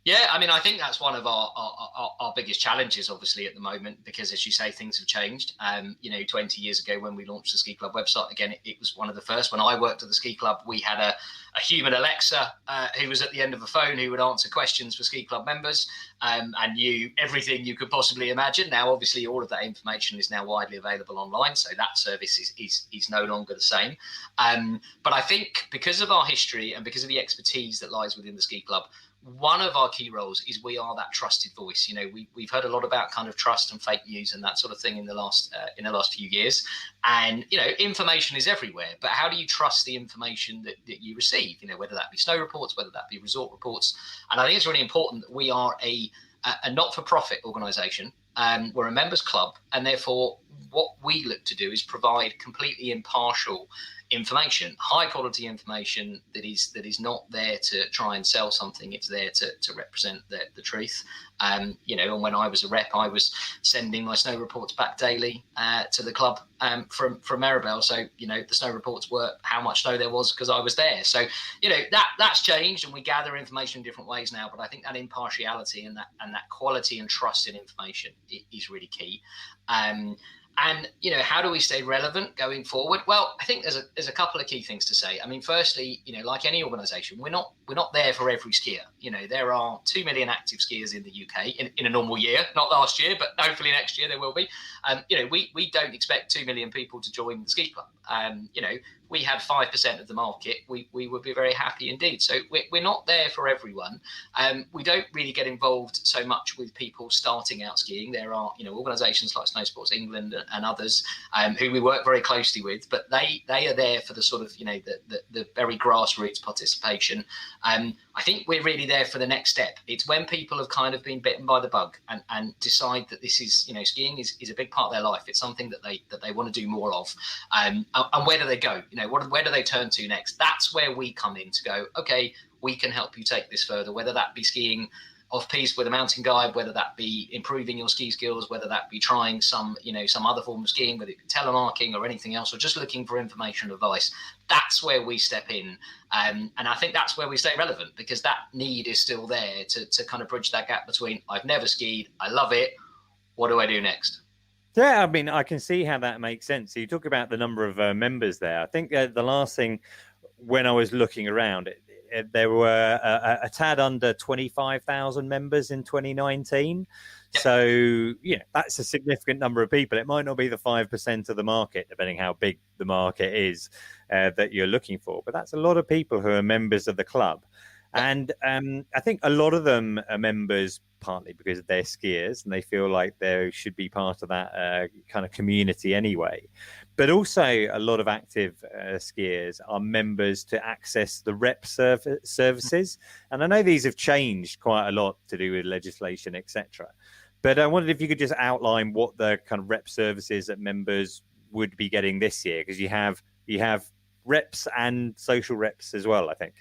Yeah, I mean, I think that's one of our biggest challenges, obviously, at the moment, because, as you say, things have changed. 20 years ago when we launched the Ski Club website, again, it was one of the first. When I worked at the Ski Club, we had a human Alexa who was at the end of a phone who would answer questions for Ski Club members and knew everything you could possibly imagine. Now, obviously, all of that information is now widely available online, so that service is no longer the same. But I think because of our history and because of the expertise that lies within the Ski Club, one of our key roles is we are that trusted voice. We've heard a lot about kind of trust and fake news and that sort of thing in the last few years. And, information is everywhere. But how do you trust the information that you receive? Whether that be snow reports, whether that be resort reports. And I think it's really important that we are a not-for-profit organisation. We're a members club, and therefore what we look to do is provide completely impartial information, high quality information that is not there to try and sell something. It's there to represent the truth. And when I was a rep, I was sending my snow reports back daily to the club from Maribel. So the snow reports were how much snow there was because I was there. So that's changed, and we gather information in different ways now. But I think that impartiality and that quality and trust in information is really key. And how do we stay relevant going forward? Well, I think there's a couple of key things to say. I mean, firstly, like any organisation, we're not there for every skier. There are 2 million active skiers in the UK in a normal year, not last year, but hopefully next year there will be. We don't expect 2 million people to join the ski club. We had 5% of the market, we would be very happy indeed. So we're not there for everyone. We don't really get involved so much with people starting out skiing. There are, organisations like Snowsport England and others who we work very closely with, but they are there for the sort of, the very grassroots participation. I think we're really there for the next step. It's when people have kind of been bitten by the bug and decide that this is, skiing is a big part of their life. It's something that they want to do more of. And where do they go? Where do they turn to next? That's where we come in to go, okay, we can help you take this further, whether that be skiing off-piste with a mountain guide, whether that be improving your ski skills, whether that be trying some other form of skiing, whether it be telemarking or anything else, or just looking for information and advice. That's where we step in. And I think that's where we stay relevant, because that need is still there to kind of bridge that gap between I've never skied, I love it, what do I do next? Yeah, I mean, I can see how that makes sense. So you talk about the number of members there. I think the last thing, when I was looking around, there were a tad under 25,000 members in 2019. Yep. So, that's a significant number of people. It might not be the 5% of the market, depending how big the market is that you're looking for. But that's a lot of people who are members of the club. And I think a lot of them are members partly because they're skiers and they feel like they should be part of that kind of community anyway. But also a lot of active skiers are members to access the rep services. And I know these have changed quite a lot to do with legislation, etc. But I wondered if you could just outline what the kind of rep services that members would be getting this year, because you have reps and social reps as well, I think.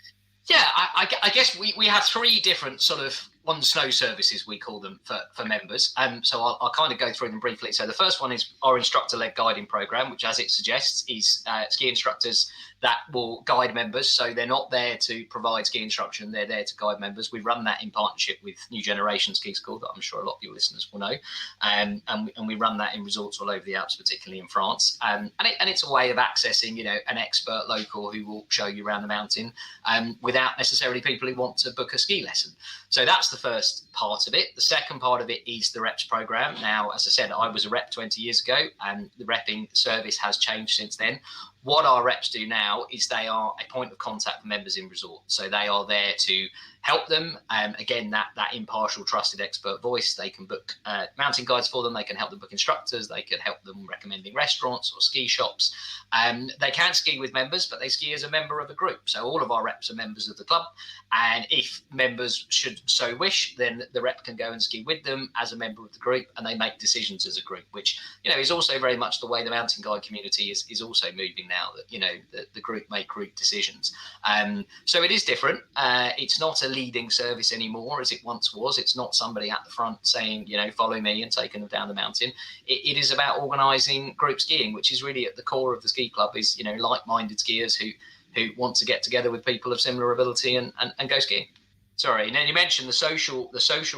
Yeah, I guess we have three different sort of on-snow services, we call them, for members. So I'll kind of go through them briefly. So the first one is our instructor-led guiding program, which, as it suggests, is ski instructors that will guide members. So they're not there to provide ski instruction, they're there to guide members. We run that in partnership with New Generation Ski School, that I'm sure a lot of your listeners will know. And we run that in resorts all over the Alps, particularly in France. And it's a way of accessing, an expert local who will show you around the mountain without necessarily people who want to book a ski lesson. So that's the first part of it. The second part of it is the reps program. Now, as I said, I was a rep 20 years ago, and the repping service has changed since then. What our reps do now is they are a point of contact for members in resort. So they are there to help them. Again, that impartial, trusted expert voice. They can book mountain guides for them. They can help them book instructors. They can help them recommending restaurants or ski shops. They can ski with members, but they ski as a member of a group. So all of our reps are members of the club. And if members should so wish, then the rep can go and ski with them as a member of the group, and they make decisions as a group, which, is also very much the way the mountain guide community is also moving now, that, the group make group decisions. So it is different. It's not a leading service anymore as it once was. It's not somebody at the front saying, follow me and taking them down the mountain. It is about organising group skiing, which is really at the core of the ski club, is, like-minded skiers who want to get together with people of similar ability and go skiing. Sorry, and then you mentioned the social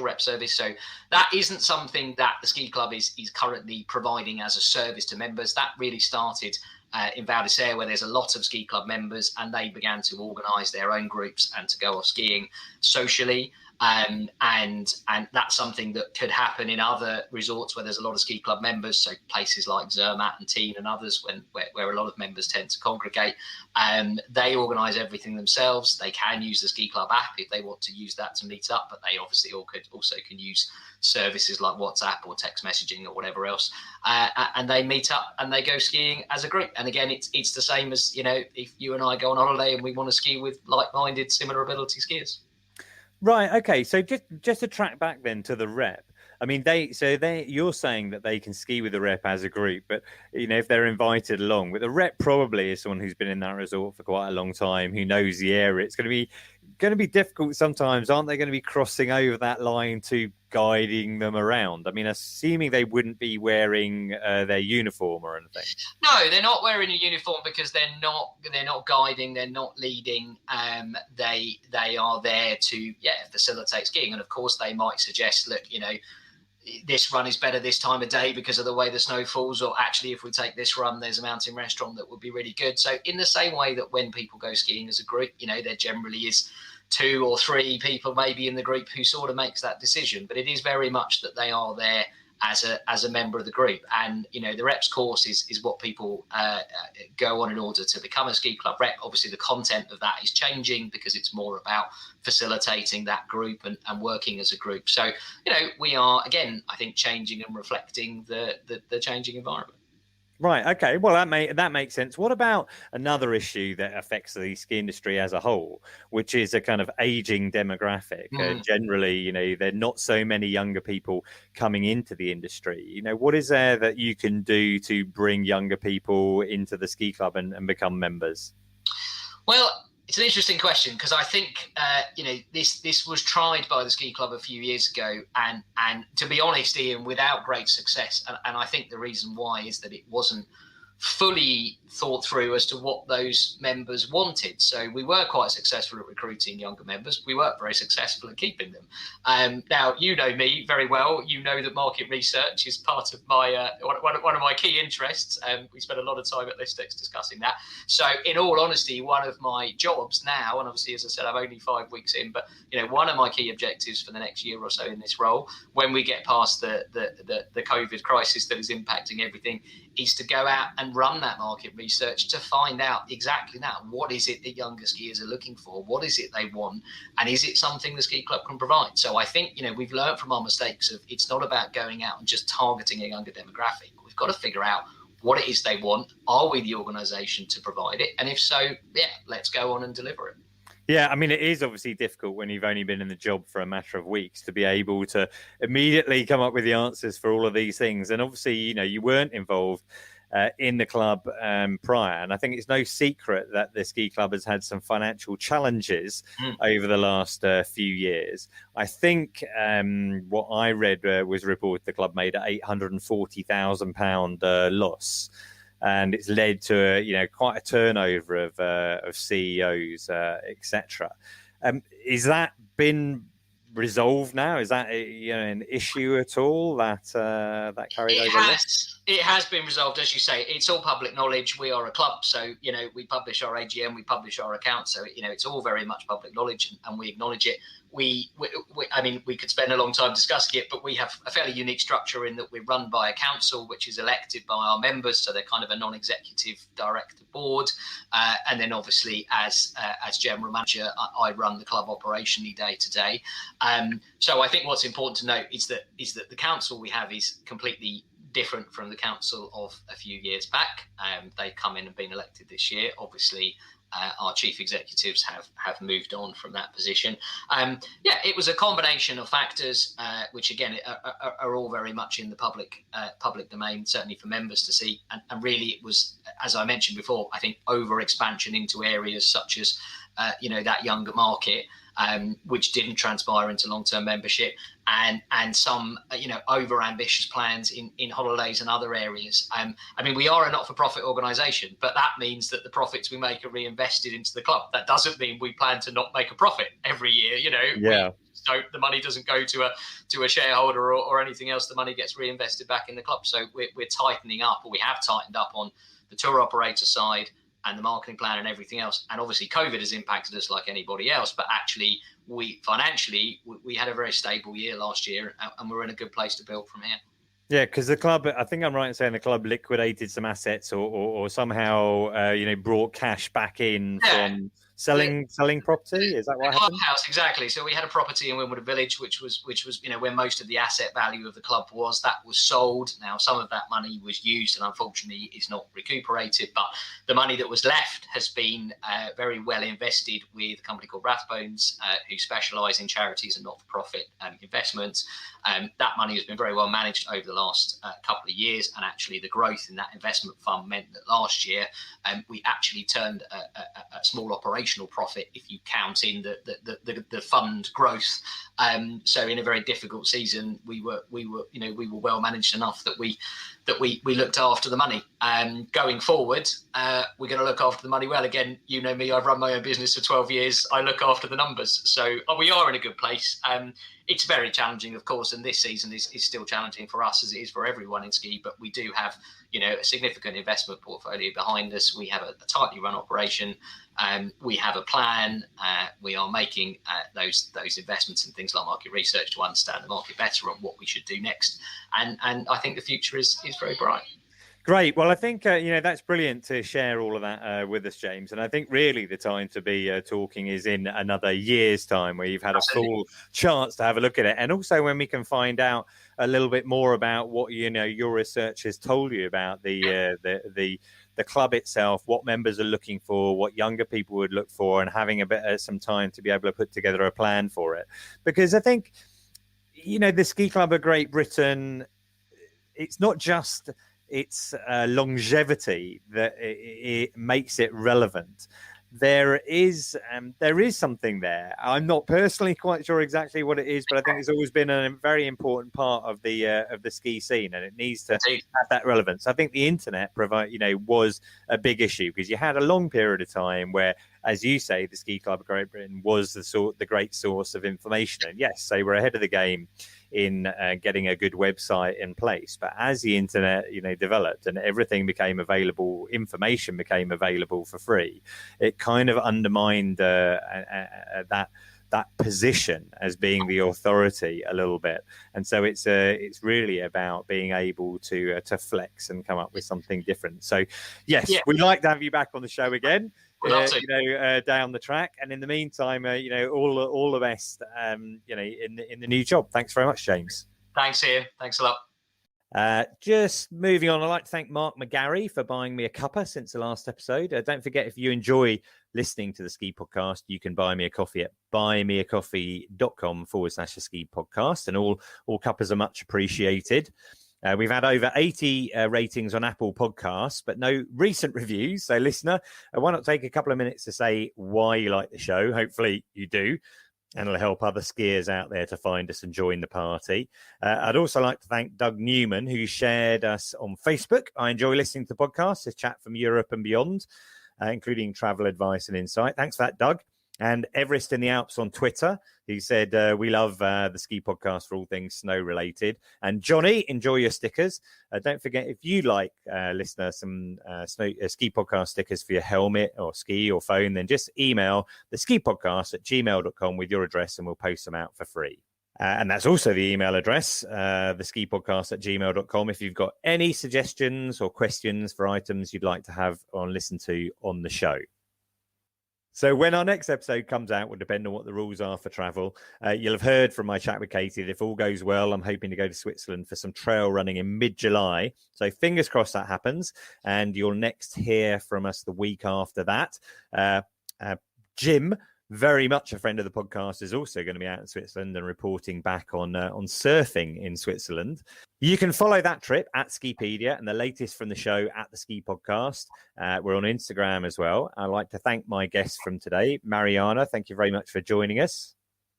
rep service. So that isn't something that the ski club is currently providing as a service to members. That really started in Val d'Isère, where there's a lot of ski club members, and they began to organise their own groups and to go off skiing socially. And that's something that could happen in other resorts where there's a lot of ski club members, so places like Zermatt and Tignes and others, where a lot of members tend to congregate. They organise everything themselves. They can use the ski club app if they want to use that to meet up, but they obviously also can use services like WhatsApp or text messaging or whatever else, and they meet up and they go skiing as a group. And again, it's the same as, if you and I go on holiday and we want to ski with like-minded, similar ability skiers. Right. Okay. So just to track back then to the rep. I mean, you're saying that they can ski with the rep as a group, but if they're invited along, with the rep probably is someone who's been in that resort for quite a long time, who knows the area. It's going to be difficult sometimes, aren't they? Going to be crossing over that line to guiding them around. I mean, assuming they wouldn't be wearing their uniform or anything. No, they're not wearing a uniform because they're not guiding, they're not leading. They are there to facilitate skiing, and of course they might suggest, look, this run is better this time of day because of the way the snow falls, or actually if we take this run, there's a mountain restaurant that would be really good. So in the same way that when people go skiing as a group, there generally is 2 or 3 people maybe in the group who sort of makes that decision, but it is very much that they are there as a member of the group. And the reps course is what people go on in order to become a ski club rep. Obviously the content of that is changing because it's more about facilitating that group and working as a group. So we are, again, I think, changing and reflecting the changing environment. Right. Okay. Well, that makes sense. What about another issue that affects the ski industry as a whole, which is a kind of aging demographic? Generally, there are not so many younger people coming into the industry. What is there that you can do to bring younger people into the ski club and become members? Well, it's an interesting question because I think this was tried by the ski club a few years ago, and to be honest, Iain, without great success. And I think the reason why is that it wasn't fully thought through as to what those members wanted. So we were quite successful at recruiting younger members. We weren't very successful at keeping them. Now, you know me very well. You know that market research is part of my one of my key interests. We spend a lot of time at Listex discussing that. So in all honesty, one of my jobs now, and obviously, as I said, I'm only 5 weeks in, but one of my key objectives for the next year or so in this role, when we get past the COVID crisis that is impacting everything, is to go out and run that market research to find out exactly that. What is it that younger skiers are looking for? What is it they want? And is it something the ski club can provide? So I think, we've learned from our mistakes of it's not about going out and just targeting a younger demographic. We've got to figure out what it is they want. Are we the organisation to provide it? And if so, let's go on and deliver it. Yeah, I mean, it is obviously difficult when you've only been in the job for a matter of weeks to be able to immediately come up with the answers for all of these things. And obviously, you weren't involved in the club prior. And I think it's no secret that the ski club has had some financial challenges over the last few years. I think what I read was reported the club made an £840,000 loss. And it's led to quite a turnover of CEOs, etc. Is that been resolved now? Is that an issue at all that carried over? It has been resolved, as you say. It's all public knowledge. We are a club, so we publish our AGM, we publish our accounts, so it's all very much public knowledge, and we acknowledge it. We could spend a long time discussing it, but we have a fairly unique structure in that we're run by a council, which is elected by our members, so they're kind of a non-executive director board, and then obviously as general manager, I run the club operationally day to day. So I think what's important to note is that the council we have is completely different from the council of a few years back. They've come in and been elected this year. Obviously, our chief executives have moved on from that position. It was a combination of factors, which again are all very much in the public domain, certainly for members to see. And really, it was, as I mentioned before, I think over expansion into areas such as that younger market, which didn't transpire into long-term membership, and some over ambitious plans in holidays and other areas. We are a not-for-profit organisation, but that means that the profits we make are reinvested into the club. That doesn't mean we plan to not make a profit every year. So the money doesn't go to a shareholder or anything else. The money gets reinvested back in the club. So we're tightening up, or we have tightened up on the tour operator side and the marketing plan and everything else. And obviously COVID has impacted us like anybody else, but actually we had a very stable year last year, and we're in a good place to build from here. Yeah, because the club, I think I'm right in saying the club liquidated some assets or somehow, brought cash back in from selling property. Is that what happened? Clubhouse, exactly. So we had a property in Wimbledon Village, which was where most of the asset value of the club was. That was sold. Now some of that money was used, and unfortunately is not recuperated. But the money that was left has been very well invested with a company called Rathbones, who specialise in charities and not-for-profit investments. That money has been very well managed over the last couple of years, and actually the growth in that investment fund meant that last year we actually turned a small operational profit if you count in the fund growth. So in a very difficult season, we were well managed enough that we looked after the money. Going forward, we're going to look after the money well. Again, you know me, I've run my own business for 12 years. I look after the numbers. So we are in a good place. It's very challenging, of course, and this season is still challenging for us as it is for everyone in ski, but we do have a significant investment portfolio behind us. We have a tightly run operation. We have a plan. We are making those investments in things like market research to understand the market better and what we should do next. And I think the future is very bright. Great. Well, I think, that's brilliant to share all of that with us, James. And I think really the time to be talking is in another year's time, where you've had a full chance to have a look at it. And also when we can find out a little bit more about what, your research has told you about the club itself, what members are looking for, what younger people would look for, and having a bit of some time to be able to put together a plan for it. Because I think, the Ski Club of Great Britain, it's not just its longevity that it makes it relevant. there is something there. I'm not personally quite sure exactly what it is, but I think it's always been a very important part of the ski scene, and it needs to have that relevance. I think the internet was a big issue because you had a long period of time where, as you say, the Ski Club of Great Britain was the great source of information, and yes, they were ahead of the game in getting a good website in place. But as the internet, developed and everything became available, information became available for free, it kind of undermined that position as being the authority a little bit. And so it's really about being able to flex and come up with something different. So yes, we'd like to have you back on the show again. Down the track, and in the meantime, all the best, in the new job. Thanks very much, James. Thanks, Iain. Thanks a lot. Just moving on, I'd like to thank Mark McGarry for buying me a cuppa since the last episode. Don't forget, if you enjoy listening to the Ski Podcast, you can buy me a coffee at buymeacoffee.com/ski podcast, and all cuppas are much appreciated. We've had over 80 ratings on Apple Podcasts, but no recent reviews. So, listener, why not take a couple of minutes to say why you like the show? Hopefully you do, and it'll help other skiers out there to find us and join the party. I'd also like to thank Doug Newman, who shared us on Facebook. I enjoy listening to the podcast, a chat from Europe and beyond, including travel advice and insight. Thanks for that, Doug. And Everest in the Alps on Twitter, he said, we love the Ski Podcast for all things snow related. And Johnny, enjoy your stickers. Don't forget, if you like, listener, some Ski Podcast stickers for your helmet or ski or phone, then just email the skipodcast@gmail.com with your address and we'll post them out for free. And that's also the email address, the skipodcast@gmail.com, if you've got any suggestions or questions for items you'd like to have on listen to on the show. So when our next episode comes out will depend on what the rules are for travel. You'll have heard from my chat with Katie that if all goes well, I'm hoping to go to Switzerland for some trail running in mid-July. So fingers crossed that happens. And you'll next hear from us the week after that. Jim, very much a friend of the podcast, is also going to be out in Switzerland and reporting back on surfing in Switzerland. You can follow that trip at Skipedia and the latest from the show at the Ski Podcast. We're on Instagram as well. I'd like to thank my guests from today. Marijana, thank you very much for joining us.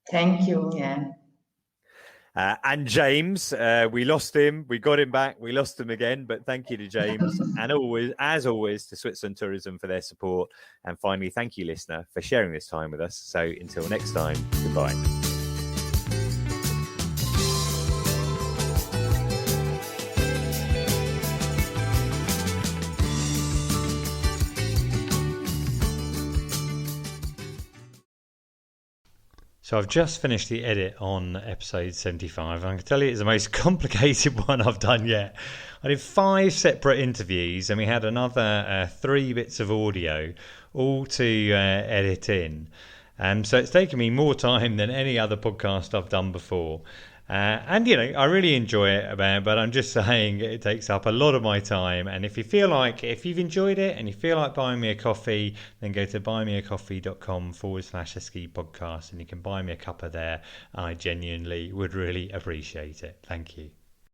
Thank you. Yeah. And James, we lost him. We got him back. We lost him again. But thank you to James and as always, to Switzerland Tourism for their support. And finally, thank you, listener, for sharing this time with us. So until next time, goodbye. So I've just finished the edit on episode 75. I can tell you it's the most complicated one I've done yet. I did 5 separate interviews and we had another 3 bits of audio, all to edit in. So it's taken me more time than any other podcast I've done before. And, I really enjoy it, but I'm just saying it takes up a lot of my time. And if you've enjoyed it and you feel like buying me a coffee, then go to buymeacoffee.com/ski podcast and you can buy me a cuppa there. I genuinely would really appreciate it. Thank you.